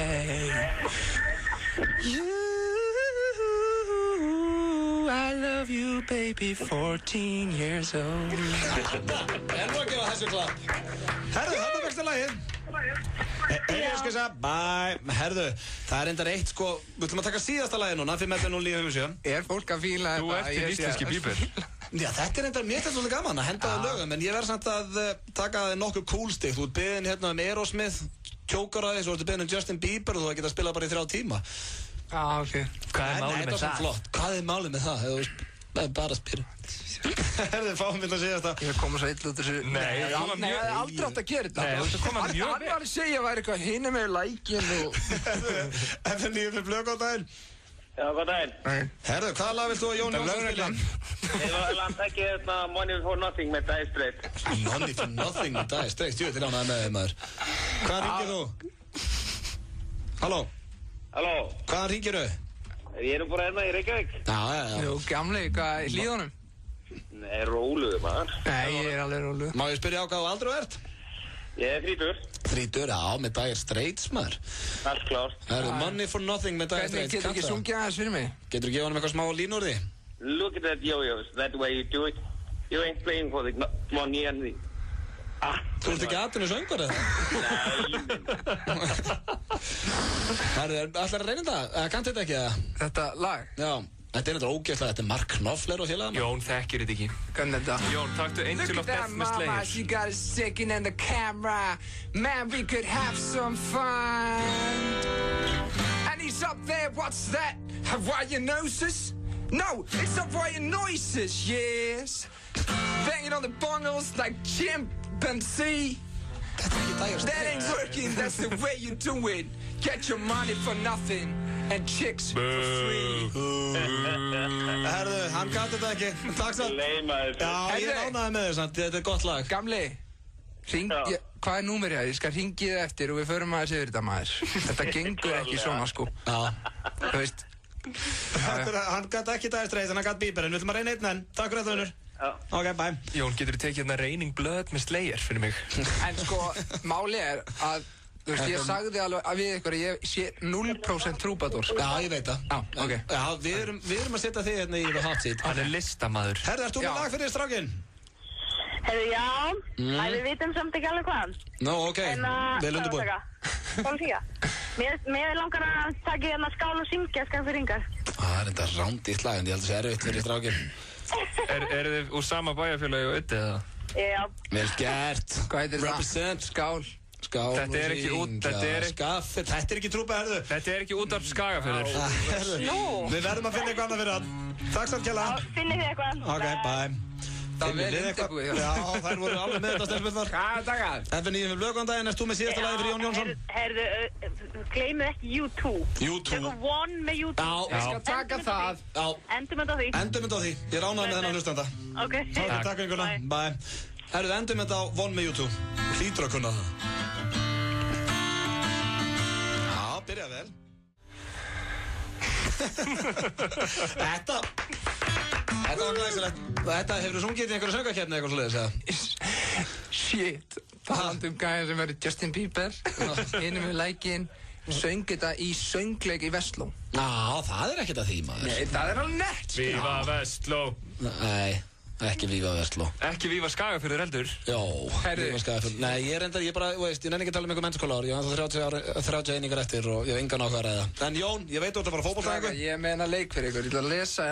I love you, baby, 14 years old. En nú að gefa þessu klapp. Herðu, þetta er besta lagið. Ég skal segja, bye. Herðu, það er endar eitt, sko, við ætlum að taka síðasta lagið núna, 511-0957. Er fólk að fíla þetta? Þú ert í íslenski Bieber. Já, þetta er endar mér þetta svolítið gaman að henda það lögum, en ég verð samt að taka nokkuð cool stig. Þú ert beðin hérna um Aerosmith, Choker á því, svo ertu beðin um Justin Bieber og þú geta að spila bara í 3 tíma. Já, ok. Hvað er málið með það? Hvað er málið með það? Það er bara að spyrja. Herðu, fáum við að segja þetta. Ég kom svo illa út þessu. Nei, ég hef aldrei átt að gera þetta. Nei, þú kom að mjög vel. Hann var að segja að væri eitthvað hinni með lækin og... FN9 fyrir blöð, góðan daginn. Já, góðan daginn. Herðu, hvaða lag vilt þú að Jón Jónsson spila? Ég var að taka hérna Money for Nothing með Dire Straits. Money for Nothing með Dire Straits, jú, þetta er ánægði með þeim maður. Hvaðan hringir þú? Halló? Halló? Hvaðan hringir þú? Ég er bara hérna í Reykjavík. Já. Jú, gamli, hvað, í hlíðunum? Nei, róluðu maður. Nei, ég er alveg róluð. Má ég spyrja á hvað þú aldrei ert? Ég er 30. 30, já, með Dire Straits maður. Allt klárt. Það eru Money for Nothing með Dire Straits. Getur ekki sungið aðeins fyrir mig? Getur þú gefa hann eitthvað smá línu úr því? Look at that yo-yos, that way you do it. You ain't playing for the money and the... Þú ert ekki aðtunni söngur eða? Það er alltaf að reyna þetta, eða kanntu þetta ekki eða? Þetta lag? Já, þetta er náttúrulega ógeðslega, þetta er Mark Knopfler og félaga. Jón þekkir þetta ekki. Hvernig þetta? Jón, taktu Angel of Death með Slayer. Look at that mama, she got a second in the camera. Man, we could have some fun. And he's up there, what's that? Hawaiian noses? No, it's Hawaiian noises, yes. Banging on the bongos like chimpanzee. That ain't working, that's the way you do it. Get your money for nothing and chicks for free. Herðu, hann gæti þetta ekki. Takk samt. Já, ég er ánægði með þess að þetta er gott lag. Gamli, hvað er númerið það? Ég skal ringi þið eftir og við förum aðeins yfir þetta maður. Þetta gengur ekki svona sko. Já. Þú veist. Hann gæti ekki Dire Straits en hann gæti Bieber, en við ætlum að reyna einn enn. Takk fyrir þetta, vinnur. Ok, bye. Jón, getur þú tekið hérna Raining Blood með Slayer fyrir mig? En sko, máli er að, þú veist, ég sagði alveg að við ykkur að ég sé 0% trúbador, sko. Já, ég veit það. Já, ok. Já, við erum að setja þig hérna í The Hot Seat. Hann er listamaður. Herðu, ert þú með lag fyrir strákinn? Herðu, já. Við vitum samt ekki alveg hvað. Nó, ok. Vel undirbúin. Mér langar að taka hérna skál og syngja skall fyrir yngar. Það er enda rándýrt lag, en ég held að það sé erfitt fyrir strákinn. Eru þið úr sama bæjarfélagi og Öddi eða? Já. Vel gert. Hvað heitir það? Represent. Skál. Þetta er ekki trúpa, herðu. Þetta er ekki útvarp Skagafjörður. Við verðum að finna eitthvað annað fyrir hann. Takk samt kjalla. Finnið þið eitthvað. Ok, bye. Það var vel undirbúið. Já, þær voru alveg með þetta stelpurnar. Hvaða dagar? FN9 fyrir blöðgóðan daginn, erst þú með síðasta lagi fyrir Jón Jónsson? Herðu, gleymið ekki U2. U2. Tökum One með U2. Já, ég skal taka það. Já. Endum þetta á því. Endum þetta á því. Ég ránaði með þennan hlustanda. Ok. Takk einhverna. Bye. Herðu, endum þetta á One með U2. Hlýtur að kunna það. Já, byrja vel. Þetta var glæsilegt. Þetta, hefur þú sungið í einhverju söngvakeppni eitthvað svoleiðis, eða? Shit. Talandi gæja sem verið Justin Bieber, hinum við lækin, söng þetta í söngleik í Vestló. Já, það ekkert að því, maður. Nei, það alveg nett. Viva Vestló. Nei, ekki Viva Vestló. Ekki Viva Skagafjörður heldur. Jó, Viva Skagafjörður. Nei, ég bara, ég nenni ekki að tala um einhver mennskólaár. Ég var 30 einingar eftir og ég hef engan áhuga að ræða. En Jón, ég veit þú ert að fara fótboltæðingu. Ég er með leik fyrir ykkur. Ég ætla að lesa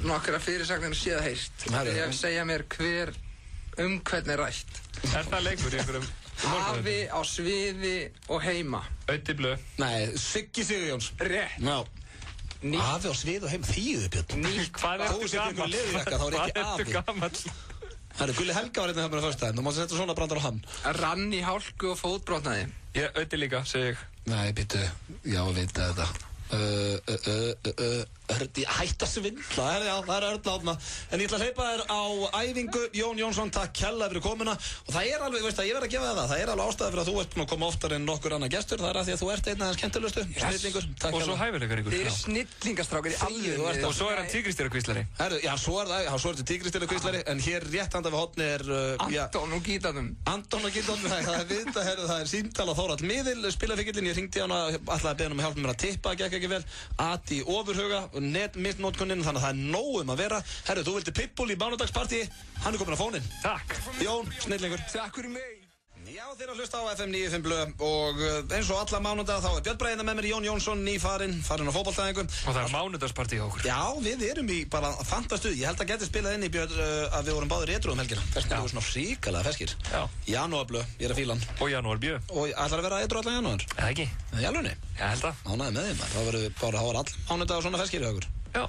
nokkra fyrirsagnir og séð heyrst. Ég hef segja mér hvernig rætt. Er það leikur í einhverjum? Afi á sviði og heima. Öddi blöð. Nei, Siggi Sigurjóns. Rétt. Já. Afi á svið og heim þýðu, Björn. Hvað ertu gamall? Það eru Gulli Helga var hérna hjá mér á föstudaginn. Þú mátt setja svona brandar á hann. Rann í hálku og fótbrotnaði. Ég Öddi líka, segi ég. Nei, býttu. Já, við veitum þetta. Hætt að svindla, já, það er Örn Árna. En ég ætla að hleypa þér á æfingu. Jón Jónsson, takk kærlega fyrir komuna. Og það er alveg, veist það, ég verð að gefa þér það. Það er alveg ástæða fyrir að þú ert búin að koma oftar en nokkur annar gestur. Það er að því að þú ert einn af þeim skemmtilegustu. Snillingur, takk kærlega. Og svo hæfileikar ykkur. Þið eru snillingastrákar í alveg. Og svo er hann tígristýrakvíslari. Já, svo er þetta tígristýrakvíslari. En hér rétt handa við horni er Anton og Gítanum. Anton og Gítanum, það er vita, það er símtal á Þórhall Miðil, spilafíkillinn. Ég hringdi hana, ætlaði að beða hana um hjálp með að tippa, gekk ekki vel. Ati ofurhuga, netmitnótkunnin, þannig að það er nóg um að vera. Herru, þú vildi Pitbull í mánudagspartíi, hann er komin á fóninn. Takk. Jón, snillingur. Takk fyrir mig. Já, þeir að hlusta á FM 95 blöð og eins og alla mánudag þá er Björn Bragi með mér, Jón Jónsson, farin á fótboltaæfingu. Og það er mánudagspartíi hjá okkur. Já, við erum í bara fantastuð. Ég held að geti spilað inn í Björn að við vorum báðir edrú helgina. Þess vegna voru svona fríkalega feskir. Já. Janúarblöð, ég er að fíla hann. Og janúarbjö. Og ætlar að vera edrú allan janúar? Eða ekki. Í alvegni? Ég held að. Ánægði með þeim. Það verður bara all mánudag og svona feskir hjá okkur. Já.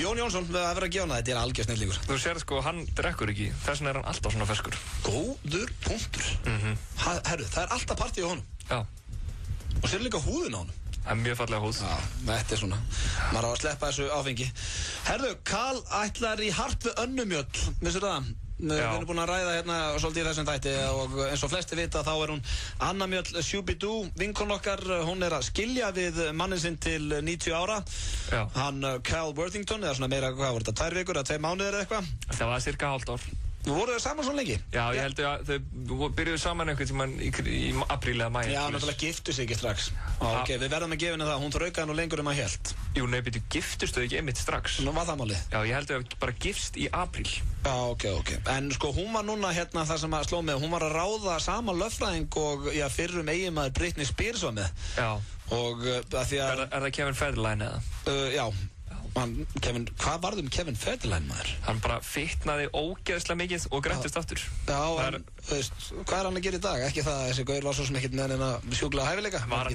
Jón Jónsson, það verður að gefa hana, þetta er algjör snillingur. Þú sér sko, hann drekkur ekki, þess vegna er hann alltaf svona ferskur. Góður punktur. Herru, það er alltaf partí á honum. Já. Og sér líka húðin á honum. Það er mjög fallega húð. Já, þetta er svona. Maður á að sleppa þessu áfengi. Herru, Karl ætlar í hart við önnumjöll, vissir það? Við erum búin að ræða hérna svolítið í þessum þætti og eins og flesti vita þá er hún Anna Mjöll Shubidoo, vinkon okkar. Hún er að skilja við mannin sinn til 90 ára. Já. Hann Cal Worthington, eða svona meira, hvað voru þetta, 2 vikur eða 2 mánuðir eða eitthvað? Það var cirka hálft ár. Voru þau saman svona lengi? Já, ég held að þau byrjuðu saman einhvern tímann í apríl eða maí. Já, náttúrulega giftu sig ekki strax. Ok, við verðum að gefa henni það, hún þraukaði nú lengur en maður hélt. Jú, nei, byrju, giftustu ekki einmitt strax. Nú var það málið. Já, ég held að bara gifst í apríl. Já, ok. En sko, hún var núna hérna það sem að sló með, hún var að ráða sama lögfræðing og, já, fyrrum eiginmaður Britney Spears var með. Já. Og að því að... Er það Kevin Federline eða? Já. Hvað varð Kevin Federline, maður? Hann bara fitnaði ógeðslega mikið og grættist aftur. Já, en, veist, hvað er hann að gera í dag? Ekki það að þessi gaur var svo sem ekkert með henni sjúklega hæfileika? Var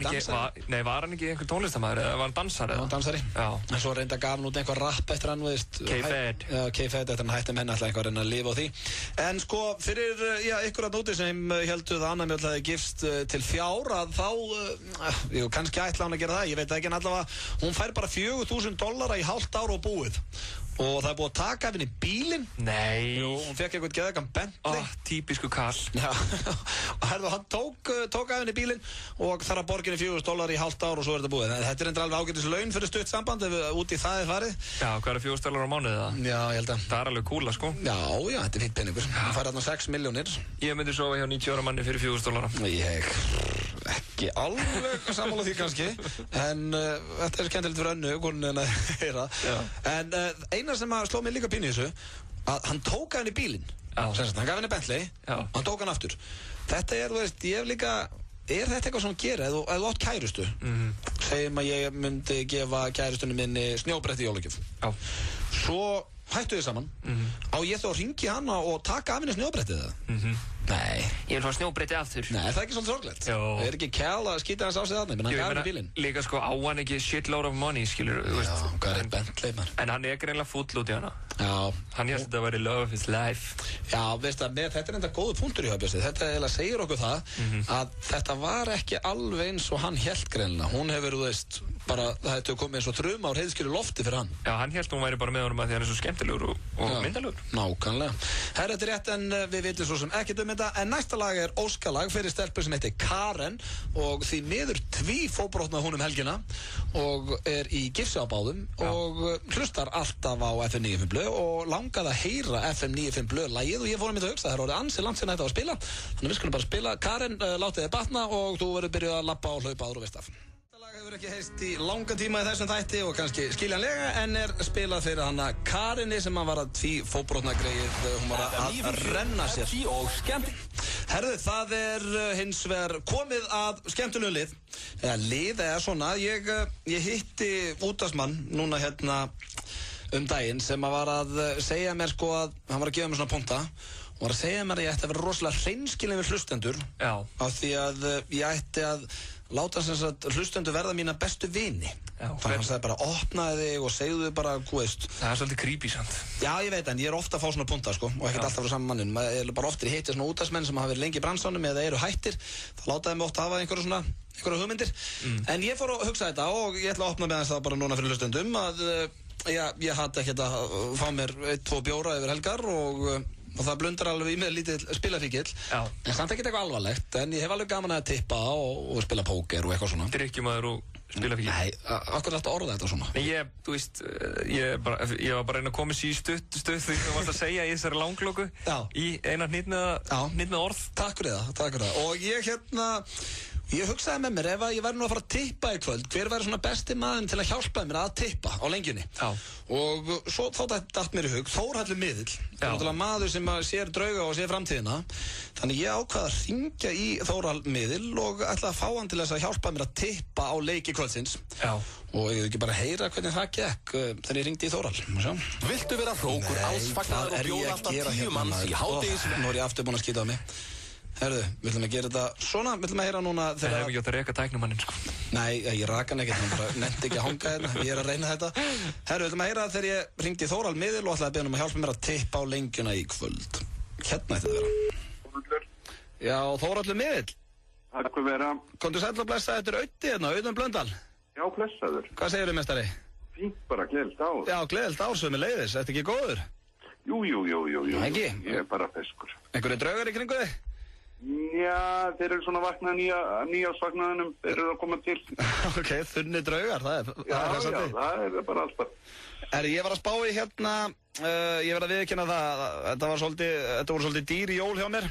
hann ekki einhver tónlistamæður eða var hann dansari? Já, dansari. Já. En svo reynda gaf hann út einhver rapp eftir hann, veist. K-Fed. Já, K-Fed, eftir hann hætti með henni alltaf einhver reyna að lifa á því. En sko, fyrir, ykkur að nóti sem heldur að Anna Mjöll hefði gifst til fjár að þá, kannski ætla hann að gera það, ég veit ekki, en allavega, hún fær bara $4,000 í hálft ár og búið. Og það er búið að taka af henni bílinn. Nei. Jú, hún fekk eitthvað geðvegan Bentley. Típisku Karl. Já, og herðu, hann tók af henni bílinn og þarf að borga henni $4,000 í hálft ár og svo er þetta búið. Þetta er endur alveg ágætis laun fyrir stutt samband ef út í það er farið. Já, hvað er $4,000 á mánuði það? Já, ég held að. Það er alveg kúla, sko. Já, þetta er fínt peningur. Hann fær þarna 6 milljónir. Ég myndi sofa hjá 90 ára manni fyrir $4,000. Ég ekki alveg sammála því kannski, en þetta er skemmtilegt fyrir Önnu, konin að heyra. En eina sem að sló mig líka pínu í þessu, að hann tók af henni bílinn. Hann gaf henni Bentley og hann tók hann aftur. Þetta er, þú veist, ég hef líka, er þetta eitthvað sem hann gera ef þú átt kærustu? Segjum að ég myndi gefa kærustunni minni snjóbretti í jólagjöf. Svo hættu þið saman. Á ég þá að ringi hana og taka af henni snjóbrettið það? Nei. Ég vil fá snjóbrettið aftur. Nei, það ekki svolítið sorglegt? Jó. Það ekki kjál að skýta hans á sig þarna, menn hann gaf henni bílinn. Líka sko á hann ekki shitload of money, skilur, þú veist. Já, hvað Bentley, maður. En hann greinlega fúll út í hana. Já. Hann hélt þetta að vera love of his life. Já, veist að þetta enda góðu punktur í höfbjösti. Þetta eiginlega segir okkur það að þetta var ekki alveg eins og hann hélt greinlega. Hún hefur, þú veist, bara það hefði komið eins og þruma á heiðskjölu lofti fyrir hann. Já, hann hélt hún væri bara með honum að því hann svo skemmtilegur og myndalegur. Nákvæmlega. Herra, þetta rétt en við vitum svo sem ekkert þetta. En næsta lag óskalag fyrir stelpu sem heitir Karen og því miður tvífóbrotnaði hún helgina og í gifsi á báðum og hlustar alltaf á FM 95 Blö og langaði að heyra FM 95 Blö lagið og ég fór að mynda að hugsa það er orðið ansi langt sinna þetta að spila þannig við skulum bara spila Karen, látið þið batna og þú verður byrjuð að lappa og hlaupa áður og veist af. Hefur ekki heist í langa tíma í þessum þætti og kannski skiljanlega en spilað fyrir hana Karini sem var að tvífóbrotna greið hún var að renna sér Herðu, það hins vegar komið að skemmtunum lið eða svona ég hitti útvarpsmann núna hérna daginn sem var að segja mér sko að hann var að gefa mér svona punta og var að segja mér að ég ætti að vera rosalega hreinskilinn við hlustendur af því að ég ætti að láta sem sagt hlustendur verða mína bestu vini. Þannig að hann sagði bara opnaði þig og segðu þig bara, hvað veist. Það er svolítið creepy samt. Já, ég veit en ég ofta að fá svona punta sko og ekkert alltaf frá saman mannin. Maður bara oftir hittið svona útvarpsmenn sem hafa verið lengi í bransanum eða eru hættir. Það látaði mig ofta hafa einhverja hugmyndir. En ég fór að hugsa þetta og ég ætla að opna með þess það bara núna fyrir hlustendum að ég hati ekkert að fá mér 1-2 bjóra yfir helgar og það blundar alveg í mig lítill spilafíkill en samt ekkert eitthvað alvarlegt en ég hef alveg gaman að tippa og spila póker og eitthvað svona Drykkjumaður og spilafíkill Nei, akkur er alltaf orða þetta svona Þú veist, ég var bara að reyna að koma sér í stutt því sem þú varst að segja í þessari langlóku í eina hnitmiða orð Takk fyrir það og ég hugsaði með mér ef ég væri nú að fara að tippa í kvöld hver væri svona besti maður til að hjálpa mér að tippa á lengjunni og svo þá datt mér í hug Þórhallur Miðill náttúrulega maður sem sér drauga og sér framtíðina þannig ég ákvaði að hringja í Þórhall Miðill og ætlaði að fá hann til þess að hjálpa mér að tippa á leiki kvöldsins og ég ekki bara heyra hvernig það gekk þegar ég hringdi í Þórhall Viltu vera hrókur, ásfagnar og bjóða alltaf 10 manns í hádegis Nú er ég aftur búinn að skýta á mig Herðu, við ætlum að gera þetta svona, við ætlum að heyra núna Það hefur ekki átt að reka tæknumanninn sko Nei, ég raka hann ekkert, hann bara nefndi ekki að hanga hérna, ég er að reyna þetta Herðu, við ætlum að heyra þegar ég hringdi í Þórhall Miðill og ætlaði að beða hann að hjálpa mér að tippa á lengjuna í kvöld Hérna ætti það að vera Já, Þórhallur Miðill Takk fyrir vera Komdu sæll og blessa, þetta er Auði hérna, Auðun Blöndal Já, blessaður Hvað segirðu mestari? Fínt bara, gleðilt ár Já, gleðilt ár sömuleiðis, ertu ekki góður? Jú Ekki? Ég er bara feskur Einhverju draugar í kringu þig? Já, þeir eru svona vaknað nýjásvagnaðinum, þeir eru að koma til Ok, þunni draugar, það er það er bara alltaf Ég var að spá í hérna, ég verð að viðurkenna það Þetta voru svolítið dýr í jól hjá mér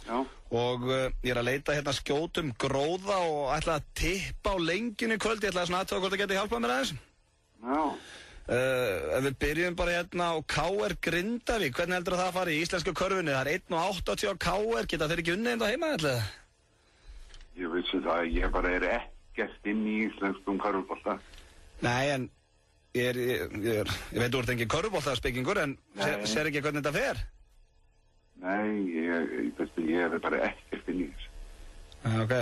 Já Og ég er að leita hérna skjótum gróða og ætla að tippa á lengjunni í kvöld Ég ætla að svona aðtöða hvort það geti hjálpað mér aðeins Já Ef við byrjum bara hérna á KR Grindavík, hvernig heldur það að fara í íslensku körfunni? Það er 1.80 á KR, geta þeir ekki unnið enda heima ætlaði? Ég vissi það, ég bara er ekkert inn í íslenskum körfubolta. Nei, en ég veit þú ert engin körfuboltaspekingur, en sér ekki hvernig þetta fer? Nei, ég er bara ekkert inn í þessu. Ok,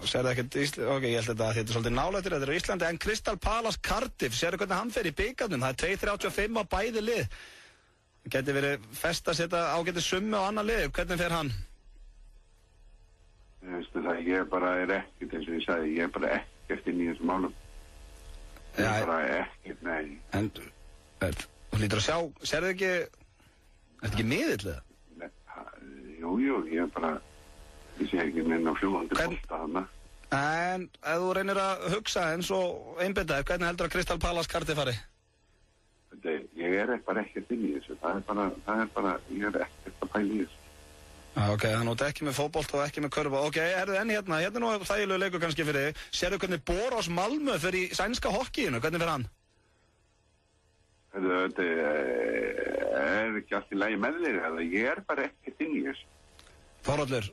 sérðu ekkert ok, ég held að þetta er svolítið nálættur, þetta er Íslandi, en Crystal Palace Cardiff, sérðu hvernig hann fer í bikarnum, það er 2.35 á bæði lið. Það geti verið fest að setja ágæti summi á annan lið, hvernig fer hann? Ég veistu það, ég bara er ekkert, eins og ég sagði, ég er bara ekkert inn í þessum málum. Ég er bara ekkert, nei. En, þú lítur að sjá, sérðu ekki, ertu ekki miðill eða? Jú, ég er bara... Ég sé ekki neina fljúandi bolta hana. En ef þú reynir að hugsa eins og einbinda, hvernig heldur að Crystal Palace Cardiff fari? Ég er bara ekkert inn í þessu. Það er bara, ég er ekkert að pæla í þessu. Ok, þannig að þú ekki með fótbolt og ekki með körfa. Ok, en hérna er nú þægilegu leikur kannski fyrir þig. Sérðu hvernig Boros Malmö fyrir í sænska hokkíinu, hvernig fyrir hann? Þetta er ekki allt í lagi með þér, ég er bara ekkert inn í þessu. Þórhallur,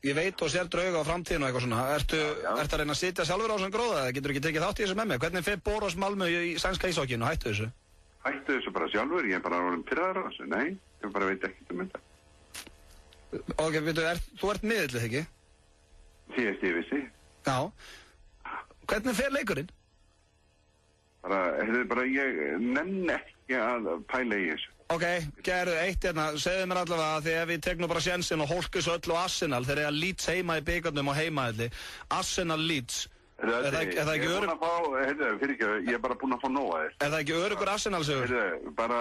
ég veit og sér drauga á framtíðinu og eitthvað svona. Ertu að reyna að sitja sjálfur á þessum gróða eða getur ekki tekið þátt í þessu með mig? Hvernig fer Boros Malmö í sænska íshokkíinu? Hættu þessu? hættu þessu bara sjálfur, ég bara orðin pirraður á þessu, nei, ég bara veit ekkert þetta. Ok, þú ert miðillið, ekki? Síðast ég vissi. Já. Hvernig fer leikurinn? Bara, ég nenn ekki að pæla í þessu. Ok, gerðu eitt hérna, segðu mér allavega að því ef við tegnum bara sjensin og hólkis öll og Arsenal, þeir eiga Leeds heima í byggarnum og heimaðli, Arsenal Leeds. Er það ekki örugg? Ég er bara búinn að fá nóg að þér. Er það ekki öruggur Arsenal sigur? Bara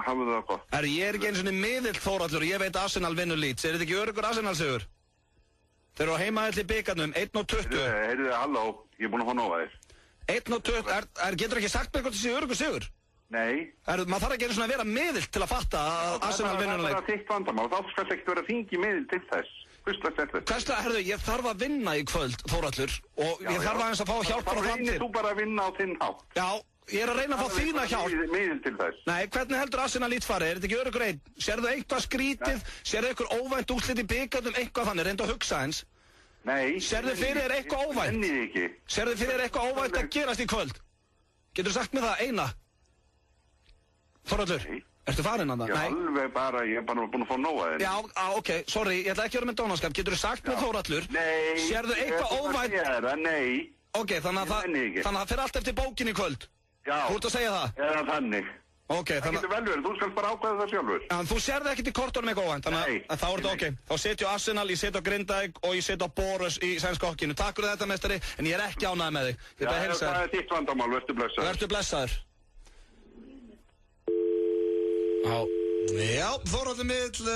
hafa það gott. Ég er ekki eins og miðill Þórhallur og ég veit Arsenal vinnur Leeds. Er þetta ekki öruggur Arsenal sigur? Þeir eru á heimaðli í byggarnum, 1-20. Halló, ég er búinn að fá nóg að þér. 1-20, getur ekki sagt mér hvort þessi öruggur sigur? Nei. Maður þarf ekki einu svona að vera miðill til að fatta að Arsenal vinnur leik. Það er bara þitt vandamál, þá skal ekki vera þingi miðill til þess. Herðu, ég þarf að vinna í kvöld, Þórhallur, og ég þarf aðeins að fá hjálp frá framtíð. Reynir þú bara að vinna á þinn hátt. Já, ég er að reyna að fá þína hjálp. Miðill til þess. Nei, hvernig heldur Arsenal Leeds farið? Er þetta ekki öruggur einn? Sérðu eitthvað skrítið? Sérðu eitthvað óvænt úrslit í bikarnum? Eitthvað þannig, reyndu að hugsa eins. Nei. Sérðu fyrir þér eitthvað óvænt? Sérðu fyrir þér eitthvað óvænt að gerast í kvöld? Getur sagt mér það eina? Þórhallur, ertu farinn að það? Ég er bara búinn að fá nóg að þér. Já, ok, sorry, ég ætla ekki að vera með dónaskap. Getur þú sagt mér, Þórhallur? Nei. Sérðu eitthvað óvænt? Nei. Ok, þannig að það fer allt eftir bókin í kvöld. Já. Þú ert að segja það? Eða þannig. Ok, það getur vel verið, þú skal bara ákveða það sjálfur. En þú sérði ekkert í kortunum eitthvað óvænt, þannig að þá er þetta ok. Þá setjum Arsenal, ég setjum Grindavík og ég setjum Boris í sænska hokkinu. Takk fyrir þetta, meistari, en ég er ekki ánægð með þig. Ég bara heilsa þér. Það er þitt vandamál, vertu blessaður. Vertu blessaður. Já, Þórhallur miðl,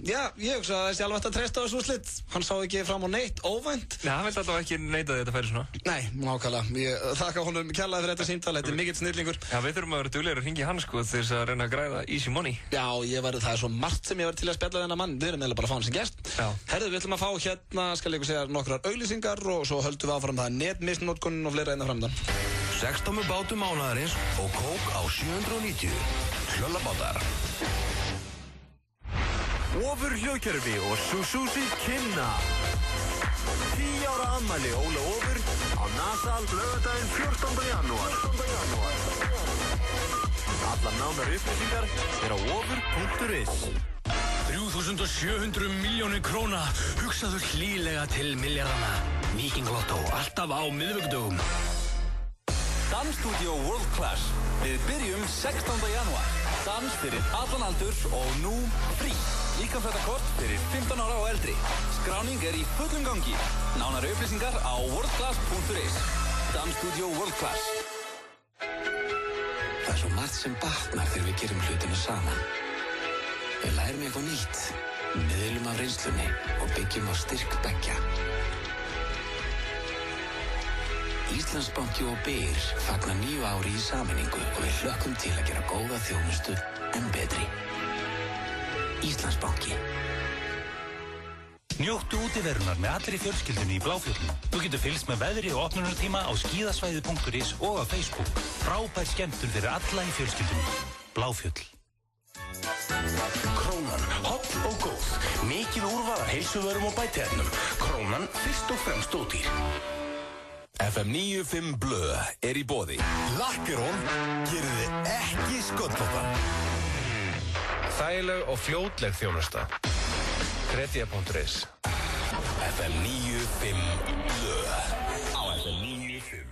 ég hugsa að þessi alveg ætti að treysta á þessu úrslit. Hann sá ekki fram á neitt óvænt. Nei, hann vildi alltaf ekki neita þetta færi svona. Nei, nákvæmlega. Ég þakka honum kærlega fyrir þetta símtal, þetta er mikill snillingur. Já, við þurfum að vera duglegir að hringja hann sko til þess að reyna að græða easy money. Já, það er svo margt sem ég var til að spjalla þennan mann. Við erum eiginlega bara að fá hann sem gest. Herðu, við ætlum að fá hérna, skal ég segja, nokkrar auglýsingar og svo höldum við áfram það netmisnotkun og fleira einna framdann. 16 bátum mánaðarins og kók á 790. Hlöllabátar. Ofur hljóðkerfi og Suzuki kynna 10 ára afmæli Óla Ofur á Nasal laugardaginn 14. janúar. Allar nánar upplýsingar er á ofur.is. 3.700 milljónir króna. Hugsaðu hlýlega til milljarðana. Viking Lotto, alltaf á miðvikudögum. Dansstudio World Class. Við byrjum 16. janúar. Dans fyrir allan aldur og nú frí. Líkamsrættakort fyrir 15 ára og eldri. Skráning er í fullum gangi. Nánari upplýsingar á worldclass.is. Dansstudio World Class. Það er svo margt sem batnar þegar við gerum hlutina saman. Við lærum eitthvað nýtt, miðlum af reynslunni og byggjum á styrk beggja. Íslandsbanki og Byr fagna 9 ári í sameiningu og við hlökkum til að gera góða þjónustu en betri. Íslandsbanki. Njóttu útiverunar með allri fjölskyldunni í Bláfjöllum. Þú getur fylgst með veðri og opnunartíma á skíðasvæði.is og á Facebook. Frábær skemmtun fyrir alla í fjölskyldunni. Bláfjöll. Krónan, hopp og góð. Mikið úrval af heilsuvörum og bætiefnum. Krónan fyrst og fremst ódýr. FM 95 Blö er í boði. Lakkerón gerir þið ekki sköllóttan. Þægileg og fljótleg þjónusta. Kredia.is. FM 95 Blö á FM 95.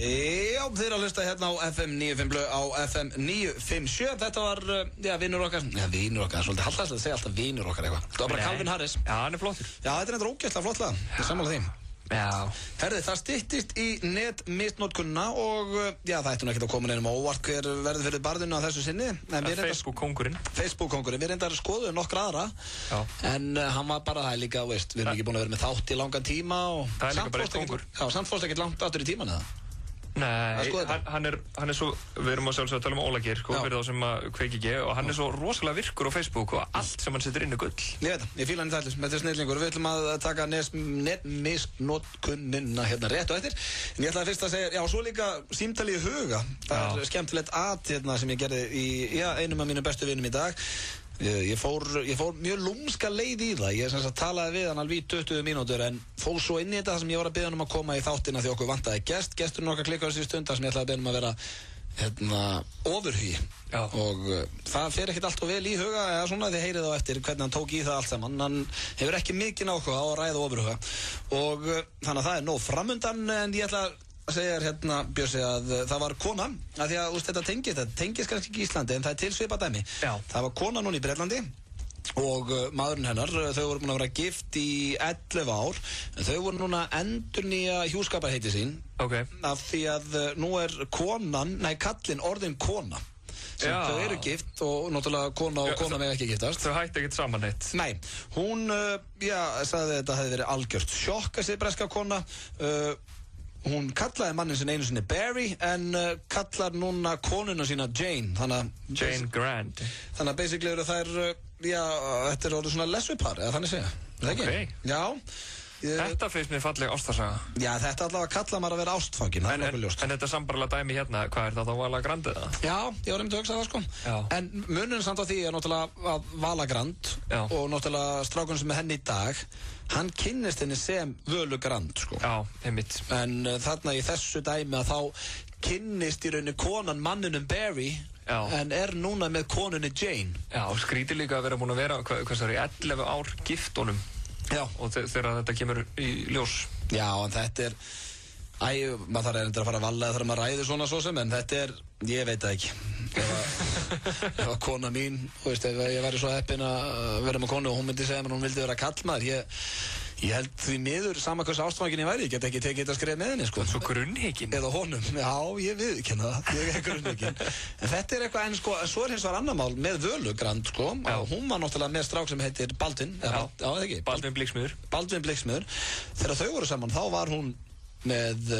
Já, þeir eru að hlusta hérna á FM 95 Blö á FM 957. Þetta var, vinur okkar. Já, vinur okkar, svolítið hallæslega að segja alltaf vinur okkar eitthvað. Þetta var bara Calvin Harris. Já, hann er flottur. Já, þetta er eitthvað ógeðslega flott lag. Ég sammála því. Já. Herði, það styttist í netmisnotkunna og það ætti nú ekkert að koma neinum óvart hver verður fyrir barðinu á þessu sinni. Facebook-kóngurinn. Facebook-kóngurinn. Við reyndar skoðum nokkra aðra. Já. En hann var bara það líka, veist, við erum ekki búin að vera með þátt í langan tíma og... Það er líka bara eitt kóngur. Já, samt fórst ekkert langt aftur í tíman eða? Nei, hann er svo, við erum að sjálfsögða að tala um Óla Geir, fyrir þá sem að kveiki ekki og hann er svo rosalega virkur á Facebook og allt sem hann setur inn er gull. Ég veit það, ég fíla hann í þættis, þetta er snillingur. Við ætlum að taka netmisnotkunnina hérna rétt og eftir. En ég ætlaði fyrst að segja, já, svo líka símtalið í huga. Það er skemmtilegt hérna sem ég gerði í einum af mínum bestu vinum í dag. Ég fór mjög lúmska leið í það. Ég sem sagt talaði við hann alveg í 20 mínútur en fór svo inn í þetta sem ég var að biðja hann að koma í þáttina því okkur vantaði gesturinn okkar klikkaði sér stundar sem ég ætlaði að biðja hann að vera ofurhugi og það fer ekkert allt og vel í huga eða svona þið heyrið á eftir hvernig hann tók í það allt saman. Hann hefur ekki mikið áhuga á að ræða ofurhuga og þannig að það nóg framundan en ég ætla að segja þér Bjössi að það var kona að því að þetta tengist kannski ekki í Íslandi en það til svipað dæmi. Það var kona núna í Bretlandi og maðurinn hennar, þau voru búin að vera gift í 11 ár en þau voru núna endurnýja hjúskaparheiti sín af því að nú kallinn orðin kona sem þau eru gift og náttúrulega kona og kona með ekki giftast. Þau hætti ekkert saman neitt. Nei, hún sagði að þetta hefði verið algjört sjokk að sé breska kona. Hún kallaði mannin sinni einu sinni Barry en kallar núna konuna sína Jane. Jane Grant. Þannig að basically eru þær, þetta er orðið svona lesbipar, eða þannig segja. Það ekki? Já. Þetta finnst mér falleg ástarsaga. Já, þetta allavega kallar maður að vera ástfangin, það nokkuð ljóst. En þetta sambarlega dæmi hérna, hvað er þetta á Vala Grande eða? Já, ég var einmitt að hugsa það sko. En munurinn samt á því er náttúrulega að Vala Grand og náttúrulega strákurinn sem er henni í dag, hann kynnist henni sem Völu Grand sko. Já, einmitt. En þarna í þessu dæmi að þá kynnist í rauninni konan manninum Barry en er núna með konunni Jane. Já, og skrítið líka að vera búin að vera, hvað það er, 11 ár giftunum. Já. Og þegar þetta kemur í ljós. Já, en þetta er, maður þarf að fara að vallega þegar maður ræðir svona svo sem, en þetta er, ég veit það ekki. Ef að kona mín, ef ég væri svo heppinn að vera með konu og hún myndi segja mér hún vildi vera kallmaður, ég held því miður sama hversu ástfangin ég væri, ég get ekki tekið þetta skref með henni sko. Svo grunnhygginn. Eða honum, já, ég viðurkenna það, ég er grunnhygginn. En þetta er eitthvað, en sko, svo er hins vegar annar mál með Völu Grand sko, hún var náttúrulega með strák sem heitir Baldvin, eða ekki? Baldvin Blixsmiður. Baldvin Blixsmiður. Þegar þau voru saman, þá var hún með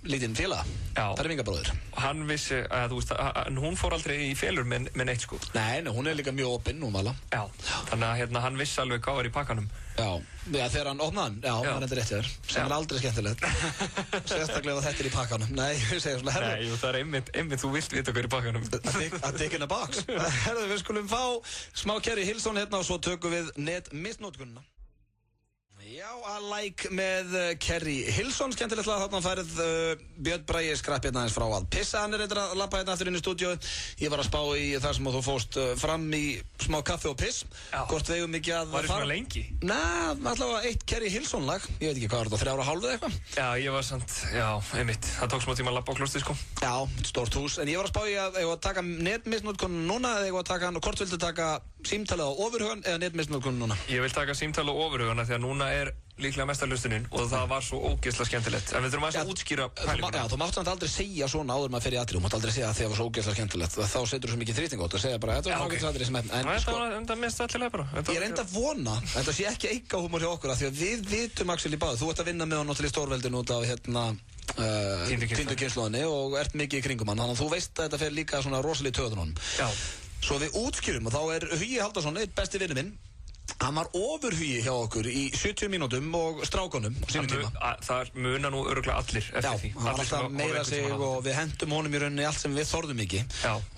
lítinn félag, fermingabróðir. Hann vissi að, þú veist, hún fór aldrei í félur með neitt sko. Nei, hún er líka mjög opinn, hún Vala. Já, þannig að hann vissi alveg hvað var í pakkanum. Já, þegar hann opnaði hann, hann er rétt hjá þér, sem er aldrei skemmtilegt. Sérstaklega að þetta er í pakkanum. Nei, ég segja svona, herru. Nei, það er einmitt, þú vilt vita hvað er í pakkanum. A dick in a box. Herru, við skulum fá smá Kerry Hilson hérna og svo tökum við netmisnótkunna. Já, að like með Kerry Hilson, skemmtilegt að þarna færið Björn Bragi skrapp hérna eins frá að pissa, hann er eitthvað að lappa hérna aftur inn í stúdíu. Ég var að spá í þar sem þú fórst fram í smá kaffi og piss. Hvort við eigum ekki að fara. Var það svona lengi? Nei, allavega eitt Kerry Hilson lag, ég veit ekki hvað var þetta, 3,5 eða eitthvað? Já, ég var samt, einmitt, það tók smá tíma að lappa á klostið sko. Já, stórt hús, en ég var að spá í að taka netmisnotkun núna eða ég var að taka hann og hvort viltu taka símtalið á ofurhugan eða netmisnotkun núna? Ég vil taka símtalið á ofurhugana því að núna er líklega mesta hlustunin og það var svo ógeðslega skemmtilegt. En við þurfum að útskýra pælinguna. Já, þú mátt samt aldrei segja svona áður maður fer í atrið. Þú mátt aldrei segja að það var svo ógeðslega skemmtilegt. Þá setur þú svo mikið þrýsting á þetta og segja bara þetta var ágætis atrið sem en sko. Það minnst allilega bara. Ég reyndi að vona að þetta sé ekki einkahúmor hjá okkur af því að við vitum Axel í báðu. Þú ert að vinna með hann náttúrulega í stórveldinu út af týndu kynslóðinni og ert mikið í kringum hann. Þannig að þú veist að þetta fer líka svona rosalega í töðun honum. Svo við útskýrum og þá er Hugi Halldórsson, einn besti vinur minn. Hann var ofurhugi hjá okkur í 70 mínútum og strákunum á sínum tíma. Það muna nú örugglega allir eftir því. Já, hann var alltaf meira sig og við hendum honum í rauninni allt sem við þorðum ekki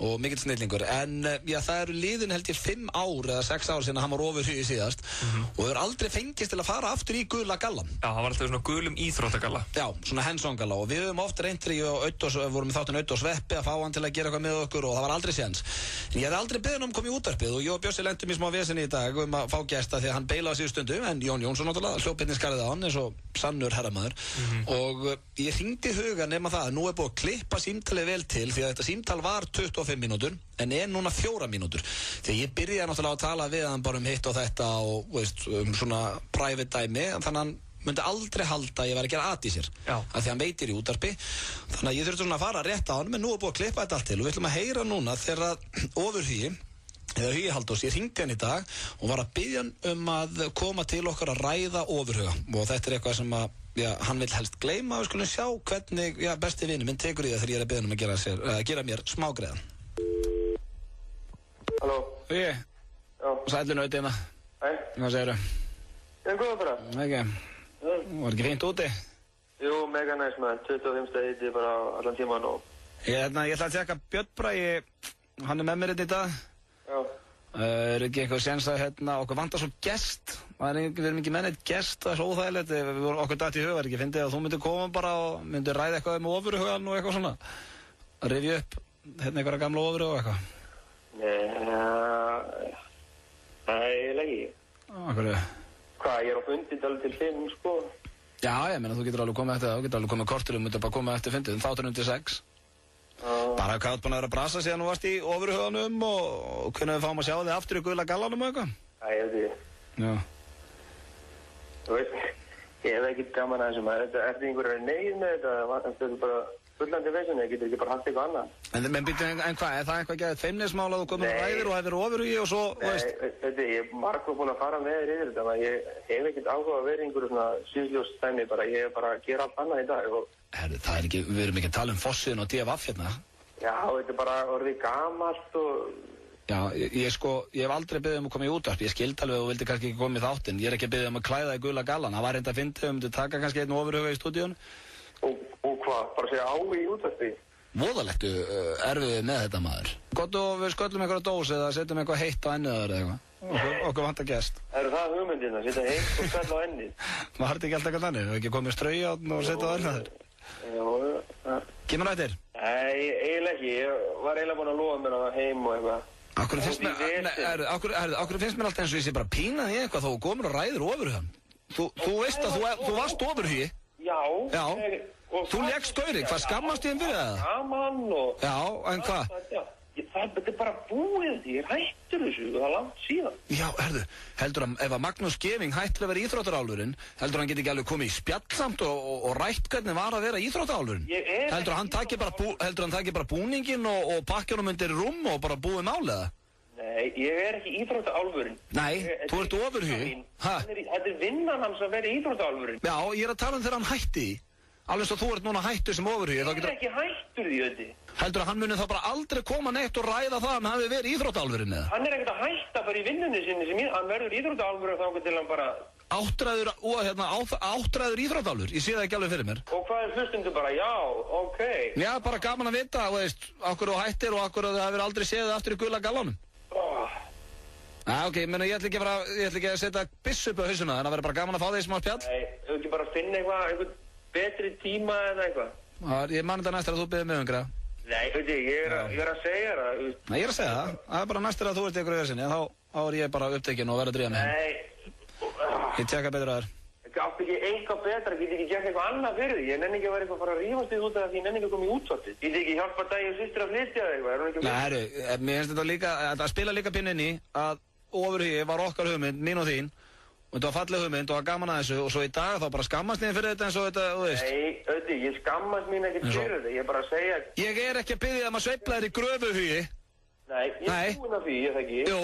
og mikill snillingur. En það eru liðin held ég 5 ár eða 6 ár síðan að hann var ofurhugi síðast og hefur aldrei fengist til að fara aftur í gula gallan. Já, hann var alltaf svona gulum íþróttagalla. Já, svona hands-on galla og við höfum oft reynt vorum í þáttinn Auto og Sveppi að fá hann til að gera eitthvað með okkur og það var aldrei séns. En ég hef aldrei beðið hann koma í útvarpið og ég og Bjössi lentum í smá vesenni í dag að fá gesta því að hann beilaði síðu stundu en Jón Jónsson náttúrulega hljópinni skarðið á hann eins og sannur herramaður og ég hringdi huga nema það að nú er búið að klippa símtalið vel til því að þetta símtal var 25 mínútur en er núna 4 mínútur því ég byrjaði náttúrulega að tala við hann bara hitt og þetta og veist, svona private dæmi þannig að hann myndi aldrei halda að ég væri að gera at í sér af því hann veitir í útvarpi þannig að ég þurfti svona að fara rétt á hann en nú er búið að klippa þetta allt til og við ætlum að heyra núna þegar ofurhugi eða Hugi Halldórs, ég hringdi hann í dag og var að biðja hann að koma til okkar að ræða ofurhuga og þetta er eitthvað sem hann vil helst gleyma og við skulum sjá hvernig besti vinur minn tekur í það þegar ég er að biðja hann að gera mér smágreiðan. Halló? Hugi? Já. Sælu nauti hérna. Hei. Hvað segirðu? Ég er góða bara. Ekki. Var ekki fínt úti? Jú, mega næst maður. 25 stegi hitti bara allan tíman og... Ég ætla að tjekka Björn Bragi, hann er með mér hérna í dag. Já. Ekki eitthvað séns að okkur vantar svo gest. Við erum ekki með neitt gest, það svo óþægilegt. Okkur datt í huga, ekki fyndið að þú myndir koma bara og myndir ræða eitthvað með ofurhugan og eitthvað svona. Að rifja upp einhverja gamla ofurhuga og eitthvað. Nei, eiginlega ekki. Akkurru? Hvað, ég á fundið alveg til 5, sko. Já, ég meina þú getur alveg komið eftir það, þú getur alveg komið kortur myndir bara komið eftir fundið, þáttur undir 6. Bara hvað búin að vera að brasa síðan þú varst í ofurhuganum og hvernig við fáum að sjá þig aftur í gula gallanum og eitthvað? Æ, ég veit því. Já. Þú veist, ég hef ekkert gaman að þessum. Ertu einhverju neyð með þetta? Þetta er bara fullandi veginn, ég getur ekki bara haft eitthvað annað. En býttu, en hvað, er það eitthvað gæðið feimnismál að þú komið og ræðir og hefur ofurhugi og svo, veist? Nei, ég er margóð búin að fara með þér yfir þetta, ég hef ekkert áhuga að vera einhverju svona síðljósstæmi bara, ég er bara að gera allt annað í dag og... Herru, það er ekki, við erum ekki að tala fossiðin og DFF hérna. Já, þetta er bara orðið gamalt og... Já, ég hef aldrei beðið að koma í útvarp, ég skildi alveg og vildi kannski ekki koma í þáttinn, ég er ekki að beðið að klæða í gula gallan, það var reynd að fyndið myndi taka kannski einn ofurhuga í stúdíun. Og hvað, bara segja á í útvarpi? Voðalegtu erfiðið með þetta maður. Gott og við sköllum einhverja dós eða setjum eitthvað heitt á ennið eða eitthvað. Okkur vantar gest. Er það hugmyndin að setja heitt og skall á ennið? Maður harti ekki alltaf eitthvað þannig, við ekki komið straujátt og setja á ennið. Kemur það eftir? Nei, eiginlega ekki. Ég var eiginlega búinn að lofa mér að heim og eitthvað. Akkur finnst mér alltaf eins og ég sé bara pínað í eitthvað þó þú komur og ræðir ofurhugan. Þú veist að þú varst ofurhugi. Já. Þú leggst gaurinn, hvað skammast ég fyrir það? Gaman og... Já, en hvað? Þetta er bara búið því, ég hættur þessu, það er langt síðan. Já, heldur að ef að Magnús Geving hættir að vera íþróttarálfurinn, heldur hann geti ekki alveg komið í spjallsamt og rætt hvernig var að vera íþróttarálfurinn? Heldur hann taki bara búninginn og pakkjónum undir rúm og bara búið máliða? Nei, ég er ekki íþróttarálfurinn. Nei, þú ert ofurhugi. Þetta er vinnan hans að vera íþróttarálfurinn. Já, ég er að tala þegar hann hætti í. Alveg svo þú ert núna hættur sem ofurhugi. Ég er ekki hættur því, þetta. Heldur að hann muni þá bara aldrei koma neitt og ræða það að hann hafi verið íþróttálfurinn eða? Hann er ekkert að hætta bara í vinnunni sinni sem hann verður íþróttálfurinn þá til hann bara... Áttræður íþróttálfur, ég sé það ekki alveg fyrir mér. Og hvað er hlustundu bara, já, ok. Já, bara gaman að vita, veist, okkur þú hættir og okkur þú hefur aldrei séð það aftur í gula gallanum. Ok, menn ég ætla ekki að setja byssu upp á hausuna, þannig að vera bara gaman að fá þig smá spjall. Nei, þú ekki bara finna einhvern betri tíma eða eitthvað. Ég man þetta næstur að þú byrðir mig greiða. Nei, ég er að segja það. Nei, ég er að segja það. Það er bara næstur að þú ert í ykkur öðursinni, þá er ég bara upptekinn og verður að drífa mig. Nei. Ég tjekka betur að þér. Átti ekki eitthvað betra, get ekki gert eitthvað annað fyrir því. Ég nenni ekki að vera eitthvað að fara að rífast því út af því ég nenni ekki að koma í útvarpið. Get ekki hjálpa dagi og systur að flytja eða eitthvað, Nei, mér finnst þetta líka, þetta spila líka pinn inn í að ofurhugi var okkar hugmynd, mín og þín. Og þetta var falleg hugmynd og var gaman að þessu og svo í dag þá bara skammast þín fyrir þetta eins og þetta, þú veist. Nei, ég skammast mín ekkert fyrir þetta, ég er bara að segja... Ég er ekki að biðja að maður sveifla þér í gröfuhugi. Nei, ég er búinn að því, ég það ekki. Jú,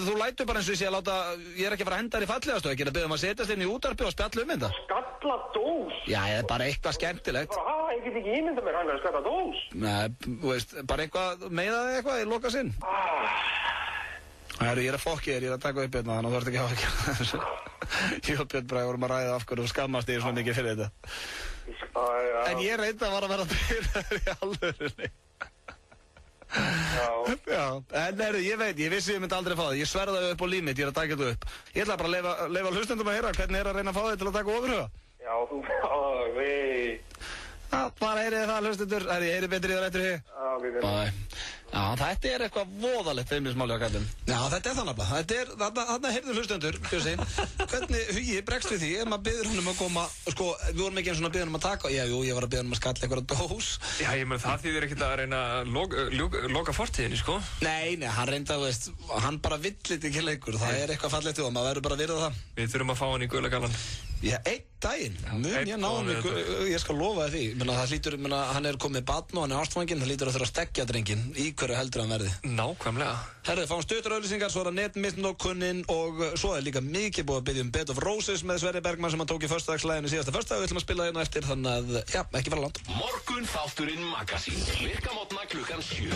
þú lætur bara eins og ég sé að láta, ég er ekki að fara að henda þér í fallegastu, ekki að biðja að setjast inn í útvarpi og spjalla þetta. Skalla dós? Já, það er bara eitthvað skemmtilegt. Ég get ekki ímynda mér hann að skalla dós. Nei, þú veist, bara eitthvað, meiðaði eitthvað í loka sinn. Ég er að fokki þér, ég er að taka upp hérna, þannig að þú ert ekki að hafa ekki þessu. Ég og Björn Bragi vorum að ræða af hverju þú skammast þér svona mikið fyrir þetta. En ég reynda að vara að vera að byrja þér í alvörunni. Já, en ég veit, ég vissi ég myndi aldrei fá það. Ég sverða þau upp á líf mitt, ég er að taka þetta upp. Ég ætla bara að leifa hlustendum að heyra hvernig er að reyna að fá þig til að taka ofurhuga. Já, vei. Bara heyrið það hlustendur, ég heyri betur í það réttur hér. Bæ. Já, þetta er eitthvað voðalegt feimnismáli á kallum. Já, þetta er þannig að þarna heyrðu hlustendur, Bjössi, hvernig hugi bregst við því ef maður biður honum að koma, sko, við vorum ekki eins og að biða honum að taka, ég var að biða honum að skalla eitthvað dós. Já, ég menn það þýðir ekkert að reyna að loka fortíðinni, sko. Nei, hann reynda, þú veist, hann bara villit ekki leikur, það er eitthvað fallegt og maður verður bara að virða það. Við þurfum að fá hann í gula gallan. Já, einn daginn, ég náði mig, ég skal lofa því, það hlýtur, hann er komið barn og hann er ástfanginn, það hlýtur að þurfa að stekkja drenginn, í hverju heldur hann verði. Nákvæmlega. Herðu, fáum stuttar auglýsingar, svo er það netmissnokkunnin og svo er líka mikið búið að biðja Bed of Roses með Sverri Bergmann sem hann tók í föstudagslæginu síðasta föstudag, við ætlum að spila hérna eftir, þannig að, já, ekki fara langt. Morgun þátturinn Magasín, virkamótna klukkan 7.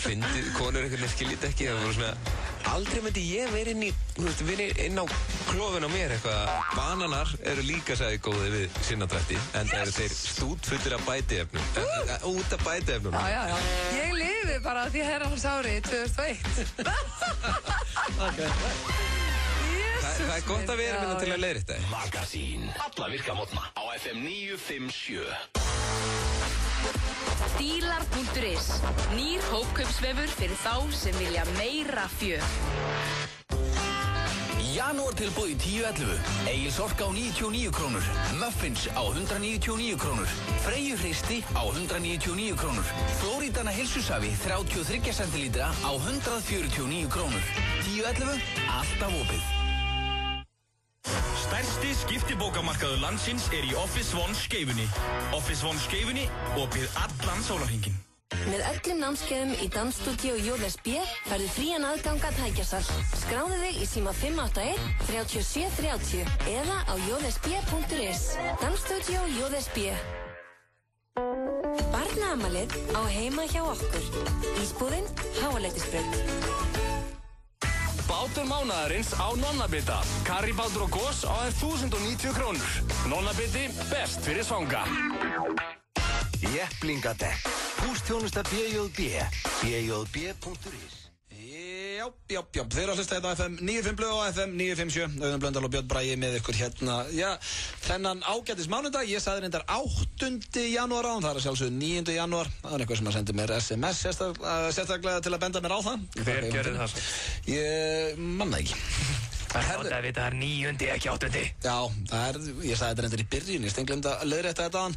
Fyndið, konur einhvern veginn skiljið ekki, það voru svona, aldrei myndi ég verið inn á klofin á mér eitthvað. Bananar eru líka sagði góði við sinnadrætti, en það eru þeir stútfullir af bætiefnum, út af bætiefnum. Já. Ég lifi bara því herrans ári 2001. Það gott að vera minna til að leiðrétta þig. Magasín. Alla virka mótna á FM 957. Dílar.is. Nýr hópkaupsvefur fyrir þá sem vilja meira fjör. Janúartilboð í 10.11. Egils Orka á 99 krónur. Muffins á 199 krónur. Freyju hristi á 199 krónur. Flórídana heilsusafi 33 centilítra á 149 krónur. 10.11. Alltaf opið. Stærsti skiptibókamarkaður landsins í Office One Skeifunni. Office One Skeifunni, opið allan sólarhringinn. Með öllum námskeiðum í Dansstúdíó JSB færðu frían aðgang að tækjasal. Skráðu þig í síma 581 3730 eða á jsb.is. Dansstúdíó JSB. Barnaamalið á heima hjá okkur. Ísbúðin, Háaleitisbraut. Bátur mánaðarins á Nonnabita. Karribátur og gos á 1090 krónur. Nonnabiti, best fyrir svanga. Jepplingadekk. Húsþjónusta BJB. BJB.is. Já, þeir eru að hlusta hérna á FM 95 blöð og FM 957. Auðun Blöndal og Björn Bragi með ykkur hérna. Já, þennan ágætis mánudag, ég sagði reyndar 8. janúar án, það er að sjálfsögðu 9. janúar. Það er eitthvað sem að sendi mér SMS sérstaklega til að benda mér á það. Hver gerði það svo? Ég manna ekki. Það er að vita, það er 9. ekki 8. Já, ég sagði þetta reyndar í byrjun, ég stenglemdi að leiðrétta þetta aðan.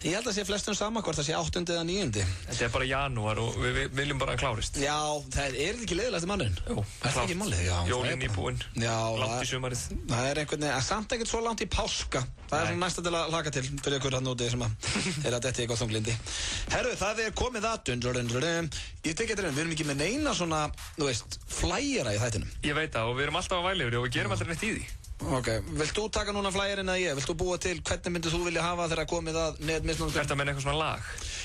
Ég held að sé flestum sama hvort það sé 8. eða 9. Þetta er bara janúar og við viljum bara að klárist. Já, það er ekki leiðilegasti mannurinn. Jú, það er ekki málið. Jólinn í búinn, langt í sumarið. Það er einhvern veginn, samt ekkert svo langt í páska. Það er svona næsta til að hlaka til fyrir ykkur hann úti sem að detti eitthvað þunglindi. Herru, það er komið að ég tek eitthvað, við erum ekki með neina svona, þú veist, flæjara í þættinum. Ég veit það og við erum alltaf á væli og við gerum alltaf neitt í því. Ok, vilt þú taka núna flæjarinn eða ég? Vilt þú búa til, hvernig myndir þú vilja hafa þegar komið að netmisnóðum? Þetta meina eitthvað svona lag?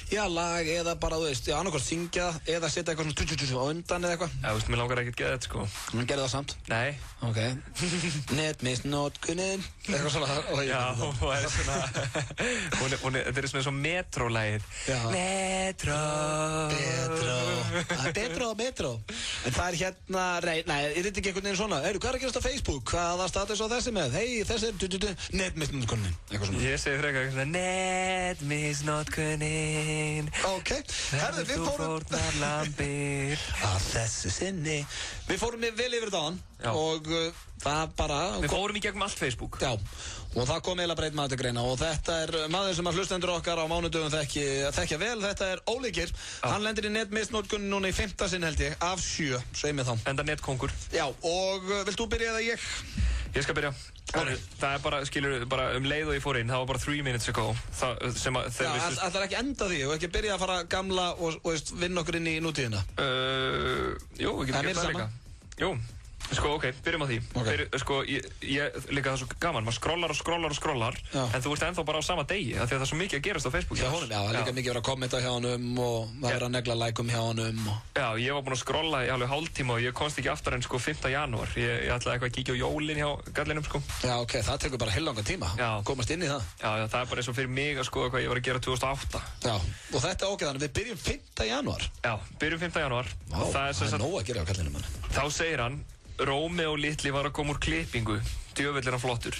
Já, lag eða bara, þú veist, annarkvæmst syngja eða setja eitthvað svona á undan eða eitthvað. Já, þú veist, mér langar ekkert geða þetta sko. Mér gerði það samt? Nei. Ok. Netmisnótkunin, eitthvað svona. Já, og er svona, þetta er svona metro-lagið. Metro. En það er hérna, nei, er þetta ekki einhvern veginn svona? Hvað er að gerast á Facebook? Hvaða status á þessi með? Hei, þessi er netmisnótkunin. Eitthvað svona. Ég segi frekar eitthvað svona netmisnótkunin. Ok, herðu, við fórum að þessu sinni. Við fórum vel yfir þetta án og það bara... Við fórum í gegnum allt Facebook. Já, og það kom eiginlega breytt maður til greina og þetta er maður sem að hlustendur okkar á mánudöfum þekkja vel, þetta er Óli Geir. Hann lendir í netmisnótkunni núna í 5. sinn held ég, af 7, svei mig þá. Enda netkongur. Já, og vilt þú byrja eða ég? Ég skal byrja. Það er bara, skilur, bara leið og ég fór inn, það var bara 3 minutes ago. Það er ekki enda því, og ekki byrja að fara gamla og vinna okkur inn í nútíðina. Jú, við getum gert það líka. Jú. Sko, ok, byrjum á því. Sko, ég líka það svo gaman, maður skrollar en þú ert ennþá bara á sama degi af því að það er svo mikið að gerast á Facebook. Já, það er líka mikið að vera að kommenta hjá honum og það er að negla lækum hjá honum Já, ég var búinn að skrolla í alveg hálftíma og ég komst ekki aftur en sko 5. janúar. Ég ætlaði eitthvað að kíkja á jólin hjá gallinum sko. Já, ok, það tekur bara heillangan tíma komast inn í það. Já, það er bara eins og fyrir mig að skoða hvað ég var að gera 2008. Já, og þetta ok, þannig við byrjum 5. janúar. Já, byrjum 5. janúar. Það er nóg að gera á gallinum hann. Þá segir hann Rómeó litli var að koma úr klippingu, djöfull er hann flottur.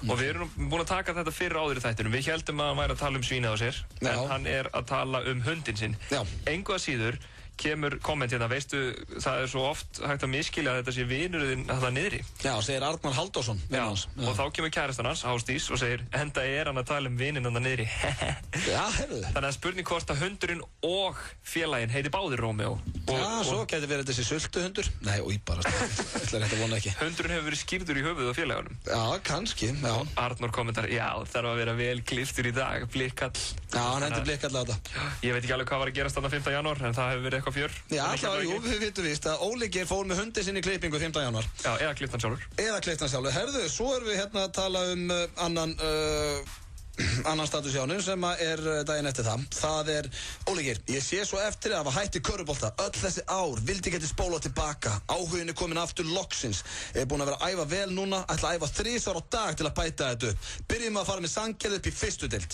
Og við erum búin að taka þetta fyrir áður í þættinum. Við heldum að hann væri að tala um svínið á sér, en hann er að tala um hundin sinn. Engu að síður kemur komment hérna, veistu, það er svo oft hægt að miskilja að þetta sé vinurinn það niðri. Já, segir Arnar Halldórsson. Já, og þá kemur kærastan hans, Ásdís, og segir, enda er hann að tala um vininn það niðri. Já, heyrðu. Þannig að spurning hvort að hundurinn og félaginn heiti báðir Rómeó. Já, svo getur verið þessi sultuhundur. Nei, bara ætlar þetta vona ekki. Hundurinn hefur verið skýrður í höfuð á félagunum. Já, kannski, já. Arnar kommentar, já, þarf að vera vel klipptur í dag, blikkall. Já, hann hendur blikkall á þetta. Ég veit ekki alveg hvað var að gerast þarna 5. janúar, en það hefur verið eitthvað fjör. Já, við vitum víst að Óli Geir fór með hundin sinni í klippingu 5. janúar. Já, eða klipptan sjálfur. Herðu, svo erum við hérna að tala um annan status hjá honum sem er daginn eftir það. Það er Óli Geir, ég sé svo eftir að hafa hætti körfubolta öll þessi ár, vildi geti spólað tilbaka. Áhugin er komin aftur loksins. Ég er búin að vera að æfa vel núna, ætla að æfa 3 á dag til að bæta þetta upp. Byrjum að fara með Sandgerði upp í 1. deild.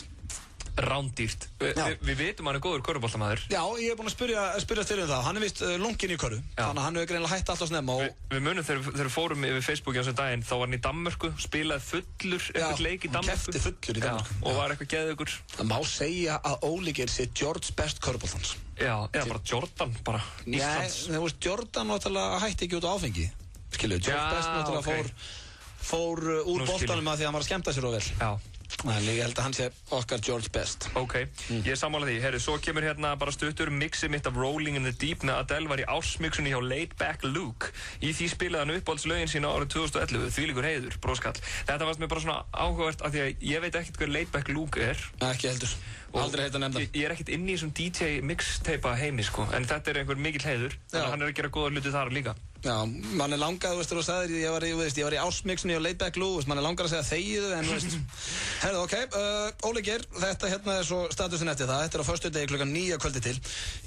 Rándýrt. Við vitum hann góður körfuboltamaður. Já, ég búinn að spyrja til það. Hann vist lunginn í körfu, þannig að hann greinilega hætt alltaf snemma. Við munum þegar við fórum yfir Facebooki á þessum daginn, þá var hann í Danmörku, spilaði fullur eitthvað leik í Danmörku. Já, hann keppti fullur í Danmörku. Og var eitthvað geðugur. Það má segja að Óli Geir sé George best körfuboltans. Já, eða bara Jordan, bara Íslands. Nei, þú veist, Jordan náttúrulega hætti ekki út á áfengi. Skilju, George best náttúrulega fór úr boltanum að því að hann var að skemmta sér og vel. Já. Þannig ég held að hann sé okkar George best. Ok, ég er sammála því. Herru, svo kemur hérna bara stuttur mixið mitt af Rolling in the Deep með Adele var í ársmixunni hjá Laid Back Luke. Í því spilaði hann uppáhaldslögin sína árið 2011, þvílíkur heiður, bróskall. Þetta varst mér bara svona áhugavert af því að ég veit ekkert hver Laid Back Luke er. Ekki heldur. Aldrei heitt að nefnda. Ég er ekkert inni í þessum DJ mixteipa heimi, sko, en þetta er einhver mikill heiður, þannig að hann er að gera góða hluti þar líka. Já, mann er langað, þú veist, þú sagðir, ég var í ásmixunni og Laid Back Luke, mann er langað að segja þegiðu, en þú veist, herðu, ok, Óli Geir, þetta hérna er svo statusinn eftir það, þetta er á föstudegi klukkan 9 kvöldi til.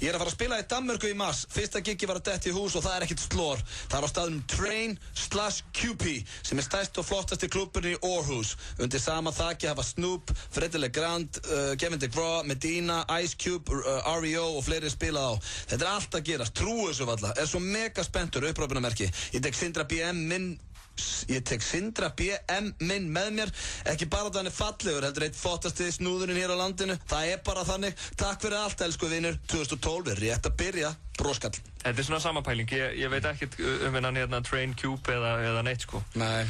Ég er að fara að spila í Danmörku í mars, fyrsta giggi var að detti í hús og það er ekkert slór. Það er á staðnum Train/QP, sem er stærst og flottasti klúbburinn í Aarhus. Undir sama þaki hafa Snoop, Freddy LeGrand, Kevin DeGraw, Medina, Ice Cube, R.E.O. og fleiri spilað á. Þetta er allt að gerast, trúu þessu valla, er svo mega spenntur upprópunamerki. Ég tek Sindra BM minn með mér, ekki bara að hann er fallegur, heldur eitt flottasti snúðurinn hér á landinu. Það er bara þannig. Takk fyrir allt, elsku vinur. 2012 er rétt að byrja, bróskall. Þetta er svona samanpæling, ég veit ekkert hennan hérna Train Cube eða neitt, sko. Nei,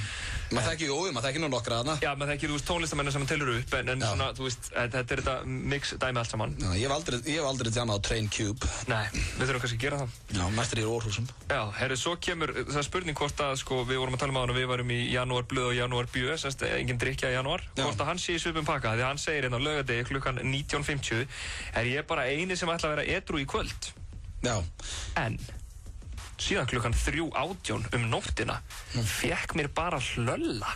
maður þekki nú nokkra þarna. Já, maður þekki, þú veist, tónlistamennu sem hann telur upp, en svona, þú veist, þetta er þetta mix dæmi allt saman. Já, ég hef aldrei djamað á Train Cube. Nei, við þurfum kannski að gera það. Já, mestur í Aarhusum. Já, herru, svo kemur, það er spurning hvort að, sko, við vorum að tala um á hann og við varum í janúar blöð og janúar bjö, semst, engin drykja í janúar, hvort að hann sé í svipum pakka, því að hann segir hérna á laugardegi klukkan 19:50, er ég bara eini sem ætla að vera edrú í kvöld. Já. En síðan klukkan 3:18 nóttina fekk mér bara hlölla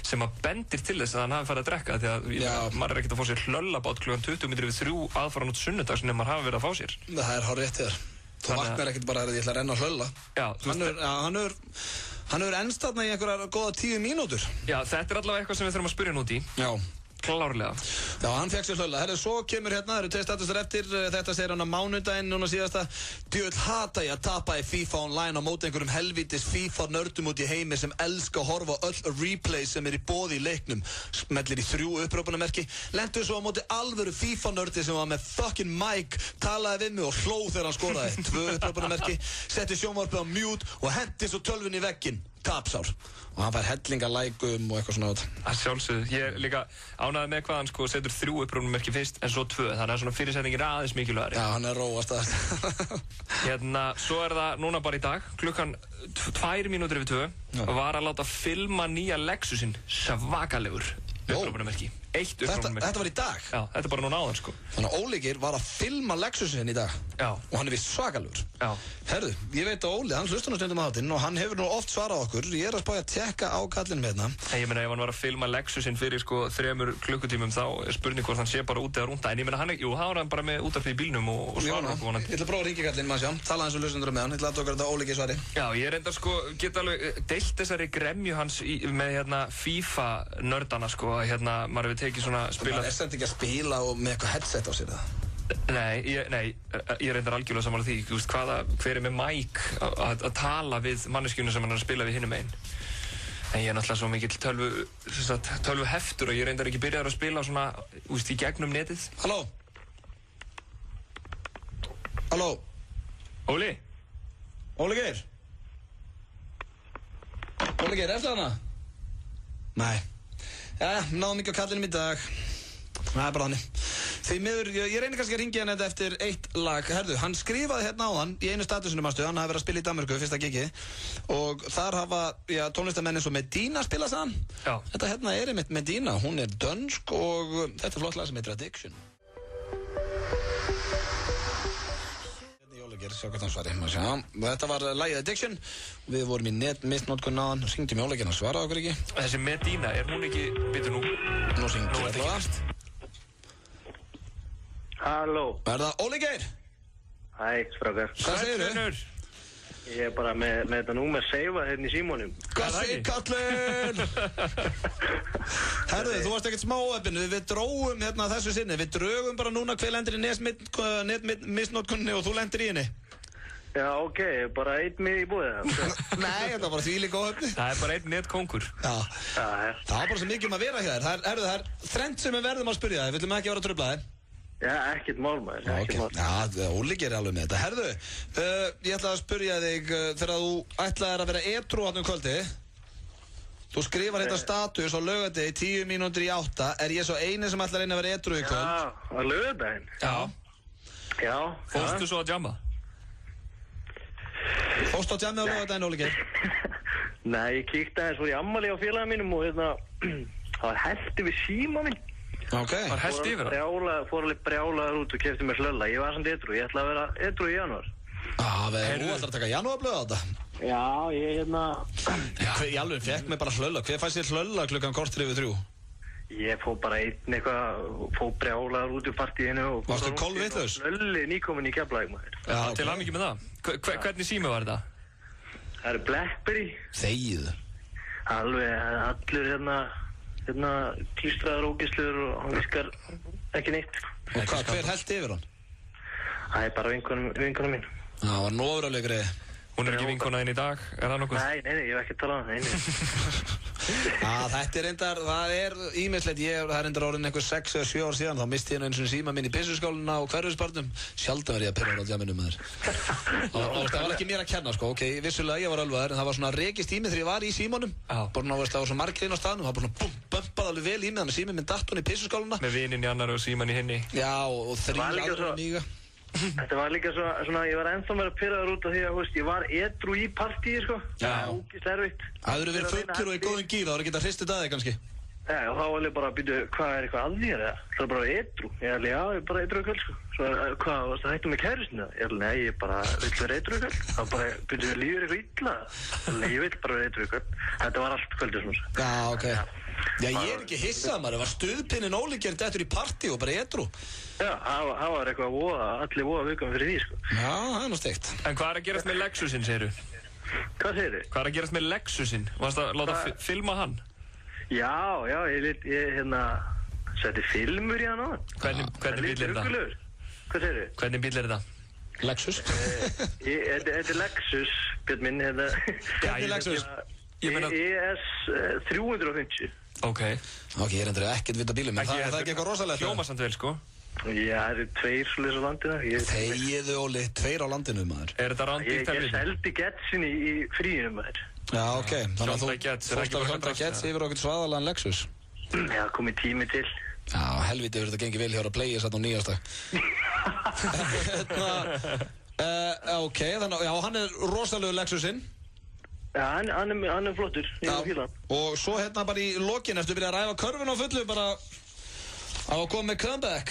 sem að bendir til þess að hann hafi farið að drekka því að maður er ekkert að fá sér hlöllabát klukkan 20 mínútur yfir 3 aðfaranótt sunnudags nema maður hafi verið að fá sér. Það er hárrétt þér. Þú vaknar ekkert bara að ég ætla að renna að hlölla. Já, hann hefur ennst þarna í einhverjar góða 10 mínútur. Já, þetta er allavega eitthvað sem við þurfum að spyrja nút í. Já. Klárlega. Já, hann fekk sér hlölla. Herri, svo kemur hérna, það eru 2 statusar eftir, þetta segir hann á mánudaginn núna síðasta. Djöfull hata ég að tapa í FIFA Online á móti einhverjum helvítis FIFA nördum út í heimi sem elska að horfa á öll replays sem er í boði í leiknum. Smellir í 3 upprópunamerki. Lentu svo á móti alvöru FIFA nördi sem var með fucking mic, talaði við mig og hló þegar hann skoraði. 2 upprópunamerki, setti sjónvarpið á mute og hendi svo tölvun í vegginn. Tapsár. Og hann fær hellinga lækum og eitthvað svona. Það sjálfsögðu. Ég er líka ánægði með hvað hann sko setur 3 upprópunamerki fyrst en svo 2. Þannig að svona fyrirsetningin aðeins mikilvægari. Já, hann er róast aðeins. Hérna, svo er það núna bara í dag, klukkan 2 mínútur yfir 2 og var að láta filma nýja Lexusin svakalegur upprópunamerki. 1 upprópunamerki. Þetta var í dag? Já, þetta er bara núna áðan sko. Þannig að Óli Geir var að filma Lexusin í dag. Já. Og hann er vist svakalegur. Já. Herðu, ég veit að Óli, hann hlustar nú stundum á þáttinn og hann hefur nú oft svarað okkur. Ég er að spá að tekka á kallinum hérna. Ég meina, ef hann var að filma Lexusin fyrir sko 3 klukkutímum þá er spurning hvort hann sé bara úti að rúnda. En ég meina, það var hann bara með útarpið í bílnum og svara okkur vonandi. Ég ætla að prófa að ringja kallinn maður sjá, tala hans um hlustendur með hann. Ég ætla að tóka þetta Óli Geir svari. Já, ég er enda sko, geta alveg deilt þessari gremju hans með hérna FIFA nördana sko, hérna, maður hefur tekið svona spila. Það er samt ekki að spila og með eitthvað headset á sér það. Nei, ég reyndar algjörlega saman á því, þú veist, hver er með mic að tala við manneskjuna sem hann er að spila við hinum einn. En ég er náttúrulega svo mikill tölvu heftur og ég reyndar ekki byrjaður að spila svona, þú veist, í gegnum netið. Halló? Halló? Óli? Óli Geir? Óli Geir, ertu hana? Nei. Jæja, náðum ekki á kallinum í dag. Það er bara þannig. Því miður, ég reynir kannski að ringja hann þetta eftir 1 lag. Herðu, hann skrifaði hérna áðan í einu statusinu manstu, hann hafi verið að spila í Danmörku, fyrsta gigi. Og þar hafa, tónlistamenn eins og Medina spila saman. Já. Þetta hérna er einmitt Medina, hún er dönsk og þetta er flott lag sem heitir Addiction. Sjá hvað hann svari. Þetta var lagið Addiction. Við vorum í netmistnotkun á hann. Syngdi mjólegin að svara okkur ekki. Þessi Medina, er hún ekki, bitur nú? Nú syngdi ég allavega. Halló. Er það Óli Geir? Hæ, strákar. Hvað segirðu? Ég er bara með þetta númer seifað hérna í símónum. Hvað segir kallinn? Herðu, þú varst ekkert smá óheppinn. Við dróum hérna þessu sinni. Við drögum bara núna hver lendir í netmisnotkunni og þú lendir í henni. Já, ok, bara einn mig í búið. Nei, þetta var bara þvílík óheppni. Það er bara einn netkóngur. Já. Það var bara svo mikið að vera hér. Það er þrennt sem við verðum að spyrja þig. Við viljum ekki vera að trufla þig. Já, ekkert mál maður. Já, Óli gerir alveg með þetta. Herðu, ég ætla að spyrja þig þegar þú ætlaðir að vera edrú þarna kvöldi. Þú skrifar þetta status á laugardegi 10 mínútur í 8. Er ég svo eini sem ætlar að reyna að vera edrú í kvöld? Já, á laugardaginn. Já. Fórstu svo að jamma? Fórstu á jammið á laugardaginn, Óli Geir? Nei, ég kíkti aðeins, fór í ammali á félaga mínum og það var hellt yfir síma minn. Ok. Var hellt yfir það? Fór alveg brjálaður út og kefti mér slölla. Ég var samt edrú, ég ætla að vera edrú í janúar. Þú ætlar að taka janúarblöð á þetta? Já, ég Í alveg fekk mig bara slölla. Hver fæst þér slölla klukkan korter yfir 3? Ég fór bara einn eitthvað, fór brjálaður út í partíinu og... Varstu kolvitlaus? Slölli nýkomin í Keflavík maður. Já, til hamingju með það. Hvernig sími var þetta? Það er Blackberry. Þegið. Alveg, allur hérna klístraður ógisluður og hann viskar ekki neitt. Og hver hellti yfir hann? Það er bara vinkona mín. Það var nófuraflegri. Hún er ekki vinkona inn í dag, er það nokkuð? Nei, ég hef ekki talað um það. Þetta er reyndar, það er ímislegt, það er reyndar orðin einhver 6 eða 7 ár síðan, þá misti ég eins og síma minn í pissuskáluna og hverfisbarnum, sjaldan verið ég að pyrra á djamminu með þér. Það var ekki mér að kenna, sko, ok, vissulega ég var alveg en það var svona rekist í mig þegar ég var í símanum, bara það var svo margir inn á staðnum, það var bara svona bum, bumpaði alveg vel í mig, þannig að síminn minn datt hún í pissuskáluna. Með vininn í annar og síman í hinni. Já, og 3 aðra míga. Þetta var líka svona, ég var ennþá meira pirraður út af því að, ég var edrú í partíi, sko. Já. Ógist erfitt. Það eru verið fullur og í góðum gír, það voru ekki að hristið að þig kannski. Já, og þá var ég bara að byrja, hvað er eitthvað að þér, eða? Það er bara edrú. Ég er bara edrú í kvöld, sko. Svo, hvað, varst það hættu með kærustinu? Nei, ég bara vill vera edrú í kvöld. Það bara, byrjuðu, lífur eitthvað illa. Ég vill bara vera edrú í kvöld. Þetta var allt kvöldið svona. Já, ok. Já, ég er ekki hissað maður, það var stuðpinnin Óli Geir eftir í partí og bara edrú. Já, það var eitthvað allir voða viðkvæm fyrir því, sko. Já, það er nú steikt. En hvað er að gerast með Lexusin, segirðu? Hvað segirðu? Hvað er að gerast með Lexusin? Varst að láta filma hann? Já, ég setti filmur í hann á hann. Hvernig bíll er þetta? Hvað segirðu? Hvernig bíll er þetta? Lexus? Þetta er Lexus, Björn minn, Hvernig Lexus? ES 350. Ok, ég er endur ekkert vita bílum, en það er ekki eitthvað rosalegt. Hljóma samt vel, sko. Já, það eru 2 svoleiðis á landinu. Þegiðu, Óli, 2 á landinu, maður. Er þetta rándýrt helviti? Ég seldi Getsin í fríinu, maður. Já, ok, þannig að þú fórst af Hyundai Getz yfir okkur svaðalega Lexus. Já, komið tími til. Já, helviti verður þetta gengið vel hjá að playa satt á nýjastag. Ok, þannig að, já, hann er rosalegu Lexusinn. Já, hann er flottur, ég er fílan. Og svo hérna bara í lokin, eftir að byrja að ræfa körfun á fullu, bara á að koma með comeback.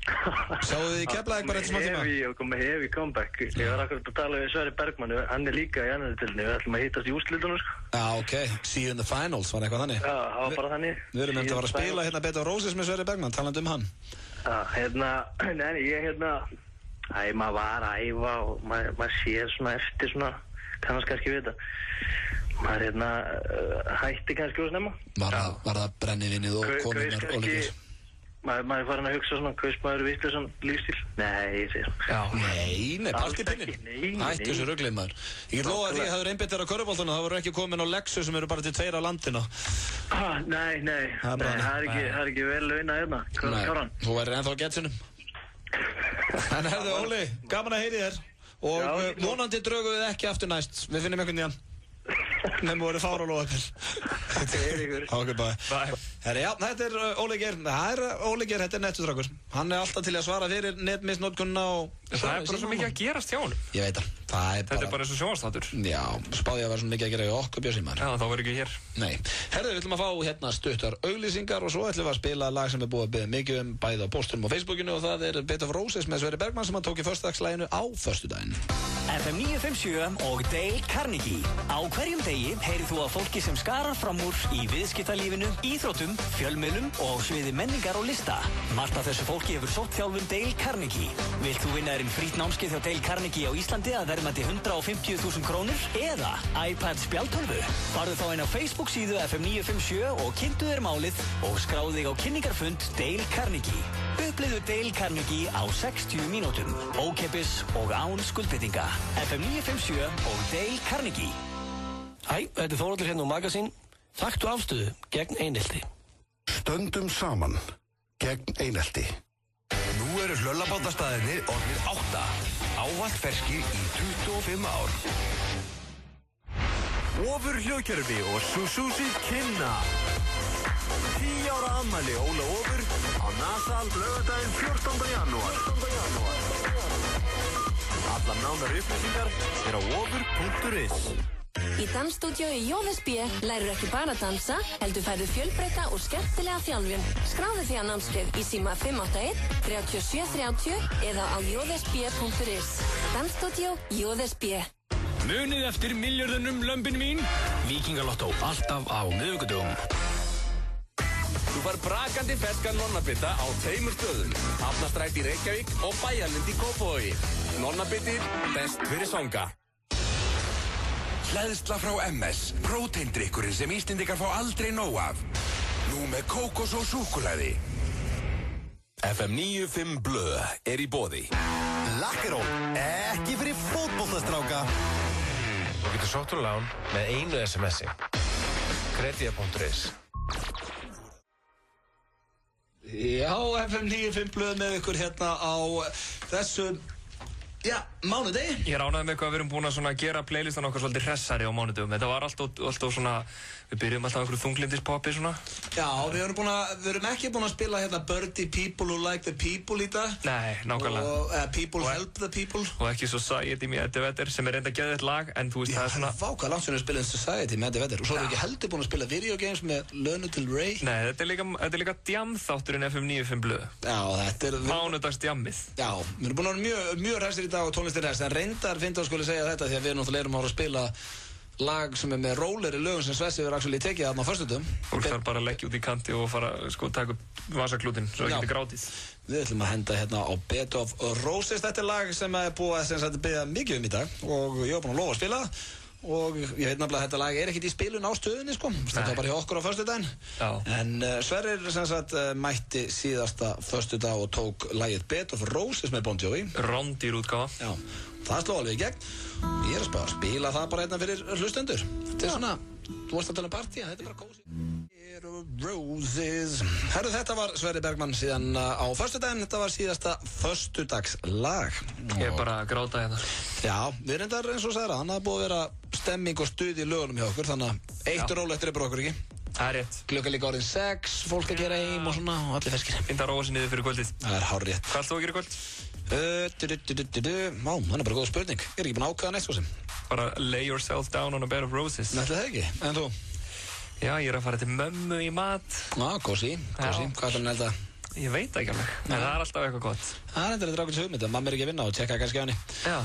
Sjáðu þið í Keflavík bara eitt smá tíma? Ég kom með heavy comeback. Ég var akkurat að tala við Sverri Bergmann, hann er líka í annari tilni, við ætlum að hittast í úrslitunum, sko. Já, ok, see you in the finals, var eitthvað þannig? Já, það var bara þannig. Við erum eftir að fara að spila hérna Bed of Roses með Sverri Bergmann, talandi hann. Já, maður var að æfa og maður sér svona eftir svona, kannast kannski við þetta. Maður hætti kannski úr snemma. Var það brennivinnið og konurnar ólíkir? Maður er farin að hugsa svona, hvað maður er vittlausan lífstíl? Nei, ég segir. Nei, partypinnin. Hættu þessu ruglið maður. Ég get lofa að því að það eru einbytt þér á körfuboltuna, það voru ekki komin á Lexus sem eru bara til 2 á landinu. Nei, það er ekki vel launa hérna. Nei, þú værir ennþá á Getsinum. En herðu, Óli, gaman að heyri þér. Og vonandi drögum við ekki aftur næst. Við finnum einhvern nýjan. Nefnum voru fára og loðapil. Þetta er ykkur. Ok, bæ. Herri, já, þetta er Óli Geir. Það er Óli Geir, þetta er nettutrakkur. Hann er alltaf til að svara fyrir netmisnotkunna og... Það er bara svo mikið að gerast hjá honum. Ég veit það. Þetta er bara eins og sjónvarpsþáttur. Já, spáði að vera svona mikið að gera í okkur Björn Símar. Já, þá verður ekki hér. Nei. Herðu, við ætlum að fá hérna stuttar auglýsingar og svo ætlum við að spila lag sem er búið að biðja mikið bæði á pósturum og Facebookinu og það er Bed of Roses með Sverri Bergmann sem hann tók í föstudagslæginu á föstudaginn. FM 957 og Dale Carnegie. Á hverjum degi heyrið þú að fólki sem skarar fram úr í viðskiptalífinu, íþróttum, fjölmiðlum og sviði menningar og lista. Margt af þessu fólki hefur sótt þjálfun Dale Carnegie. Vilt þú vinna þér Vinn frýtt námskeið hjá Dale Carnegie á Íslandi að verðmæti 150.000 krónur eða iPad spjaldtölvu. Farðu þá inn á Facebook síðu FM 957 og kynntu þér málið og skráðu þig á kynningarfund Dale Carnegie. Upplifðu Dale Carnegie á 60 mínútum, ókeypis og án skuldbindinga. FM 957 og Dale Carnegie. Hæ, þetta er Þóróldur hérna úr Magasín. Taktu afstöðu gegn einelti. Stöndum saman gegn einelti. Nú eru hlöllabátastaðirnir orðnir 8. Ávallt ferskir í 25 ár. Ofur hljóðkerfi og Suzuki kynna 10 ára afmæli Óla Ofur á Nasal laugardaginn 14. janúar. Allar nánar upplýsingar á ofur.is. Í dansstúdíó í JSB lærur ekki bara að dansa, heldur færðu fjölbreytta og skemmtilega þjálfun. Skráðu því á námskeið í síma 581 3730 eða á jsb.is. Dansstúdíó JSB. Munið eftir milljörðunum lömbin mín. Víkingalottó, alltaf á miðvikudögum. Þú fær brakandi ferskan nonnabita á 2 stöðum. Hafnarstræti í Reykjavík og Bæjarlind í Kópavogi. Nonnabitið, best fyrir svanga. Hleðsla frá MS, próteindrykkurinn sem Íslendingar fá aldrei nóg af. Nú með kókos og súkkulaði. FM 95 Blö er í boði. Lakkerón, ekki fyrir fótboltastráka. Þú getur sótt úr lán með einu SMS-i. Kredía.is. Já, FM 95 Blöð með ykkur hérna á þessu, já, mánudegi. Ég er ánægður með eitthvað að við erum búin að svona gera playlistan okkar svolítið hressari á mánudögum. Þetta var alltaf svona, við byrjum alltaf einhverju þunglindispoppi svona. Já, við erum ekki búin að spila hérna Birdie People Who Like the People í dag. Nei, nákvæmlega. Og People Help the People. Og ekki Society með Eddie Vedder sem er reynda að geða þetta lag, en þú veist það er svona... Já, vákað langt sem við spilum Society með Eddie Vedder. Og svo erum við ekki heldur búin að spila Video Games með Lana Del Rey. Nei, þetta er líka djamþátturinn FM 95 Blöð. Já, þetta er... Mánudagsdjammið. Já, við erum búin að vera mjög hressir í dag og tónlistin hress, en reyndar finnst að skuli segja þetta því að við náttúrulega erum að spila lag sem er með róleri lögum sem Svessi verður actually tekið þarna á föstudum. Fólk þarf bara að leggja út í kanti og fara sko taka upp vasaklútin svo það getur grátið. Við ætlum að henda hérna á Bed of Roses. Þetta er lag sem er búið að byggja mikið í dag og ég var búin að lofa að spila það. Og ég veit nefnilega að þetta lag er ekkert í spilun á stöðunni sko. Þetta var bara hjá okkur á föstudaginn. En Sverrir mætti síðasta föstudag og tók lagið Bed of Roses með Bon Jovi. Rándýr útgáfa. Já, það sló alveg í gegn. Ég er að spila það bara hérna fyrir hlustendur. Þetta er svona, þú varst að tala um partí, þetta er bara kósi. Bed of Roses. Herru, þetta var Sverrir Bergmann síðan á föstudaginn. Þetta var síðasta föstudagslag. Ég er bara að gráta hérna. Já, við reyndar eins og sagði það. Þannig að búið að vera stemming og stuð í lögunum hjá okkur. Þannig að eitt rólegt er bara okkur, ekki? Það er rétt. Klukka líka orðin 6, fólk að gera heim og svona og allir ferskir. Binda róa sér niður fyrir kvöldið. Það er hárrétt. Hvað ætlum þú að gera í kvöld? Má, það er bara góð spurning. Ég er ekki búin að ákveða neitt svo sem. Bara lay yourself down on a bed of roses. Nættu það ekki, en þú? Já, ég er að fara til mömmu í mat. Kósi. Hvað ætlar hann að elda? Ég veit ekki alveg, en það er alltaf eitthvað gott. Það er enda drákins hugmynd, mamma er ekki að vinna og tjekka kannski á henni. Já.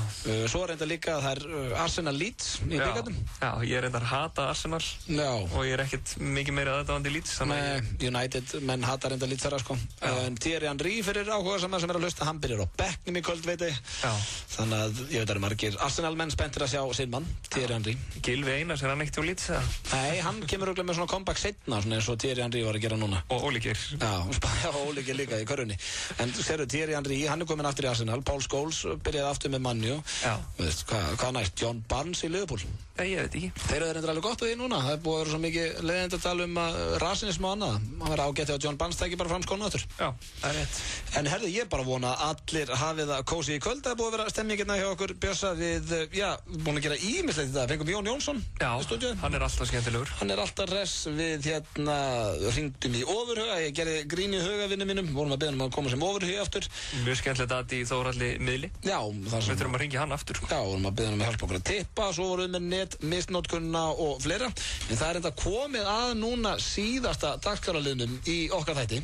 Svo er enda líka að það er Arsenal Leeds í byggarnum. Já, ég er enda að hata Arsenal. Já. Og ég er ekkert mikið meira aðdáandi Leeds. Nei, United, menn hatar enda Leeds þarra sko. En Thierry Henry fyrir áhugasamar sem er að hlusta, hann byrjar á bekknum í kvöld, veit ég. Já. Þannig að ég veit að það eru margir Arsenal menn spenntir að sjá sinn mann, Thierry Henry. Gylfi Einars, er hann ekkert á Leeds eða? Nei, hann kemur örugglega með svona comeback seinna, svona eins og Thierry Henry var að gera núna. Og ólíkir. Já, ólíkir líka í körfunni. En sérðu, Thierry Henry, hann er komin aftur í Arsenal, Paul Scholes byrjaði aftur með Man U. Já. Veist, hvað næst? John Barnes í Liverpool? Ég veit ekki. Þeir eru reyndar alveg gott við því núna. Það er búið að vera svo mikið leiðindi að tala um rasinism og annað. Það var ágætt að John Barnes tæki bara fram skónu aftur. Já, það er rétt. En herðu, ég bara vona að allir hafið það kósi í kvöld. Það er búið að vera stemmingirna hjá okkur Bjössa við, búin að gera ímislegt í dag. Fengum Jón Jónsson í stúdíu. Hann er alltaf skemmtilegur. Hann er alltaf hress við hringdum í Ofurhuga. Ég gerði grín í hugavinnu mínum. Vorum að biðja að koma sem Ofurhugi aftur. Mjög skemmtilegt að í Þórhalli miðli. Já, við þurfum að hringja hann aftur. Já, vorum að biðja að hjálpa okkur að tippa. Svo vorum við með netmisnótkunna og fleira. En það er enda komið að núna síðasta dagskráraliðnum í okkar þætti.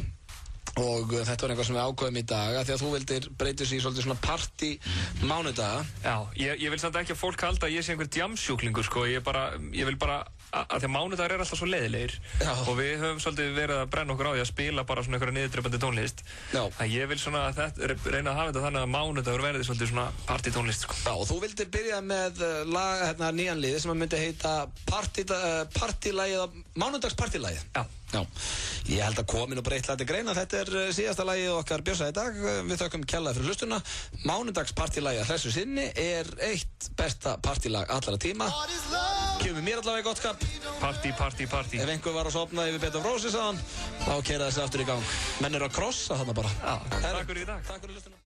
Og þetta var eitthvað sem við ákveðum í dag að því að þú vildir breyta sig í svolítið svona partí mánudaga. Já, ég vil samt ekki að fólk halda að ég sé einhver djamsjúklingur sko, ég vil bara að því að mánudagar er alltaf svo leiðilegir og við höfum svolítið verið að brenna okkur á því að spila bara svona einhverja niðurdrepandi tónlist. En ég vil svona reyna að hafa þetta þannig að mánudagur verði svolítið svona partytónlist, sko. Já, og þú vildir byrja með nýjan liði sem myndi heita partílagið, mánudagspartílagið. Já, ég held að komin og breytt læti greina. Þetta er síðasta lagið okkar Bjössa í dag. Við þökkum kjallaði fyrir hlustuna. Mánudagspartílagið að hressu sinni er eitt besta partílag allra tíma. Kemur mér allavega í gott skap. Party. Ef einhver var að sofna yfir Bed of Roses aðan, þá keira þessi aftur í gang. Menn eru að krossa þarna bara. Takk fyrir í dag. Takk fyrir hlustuna.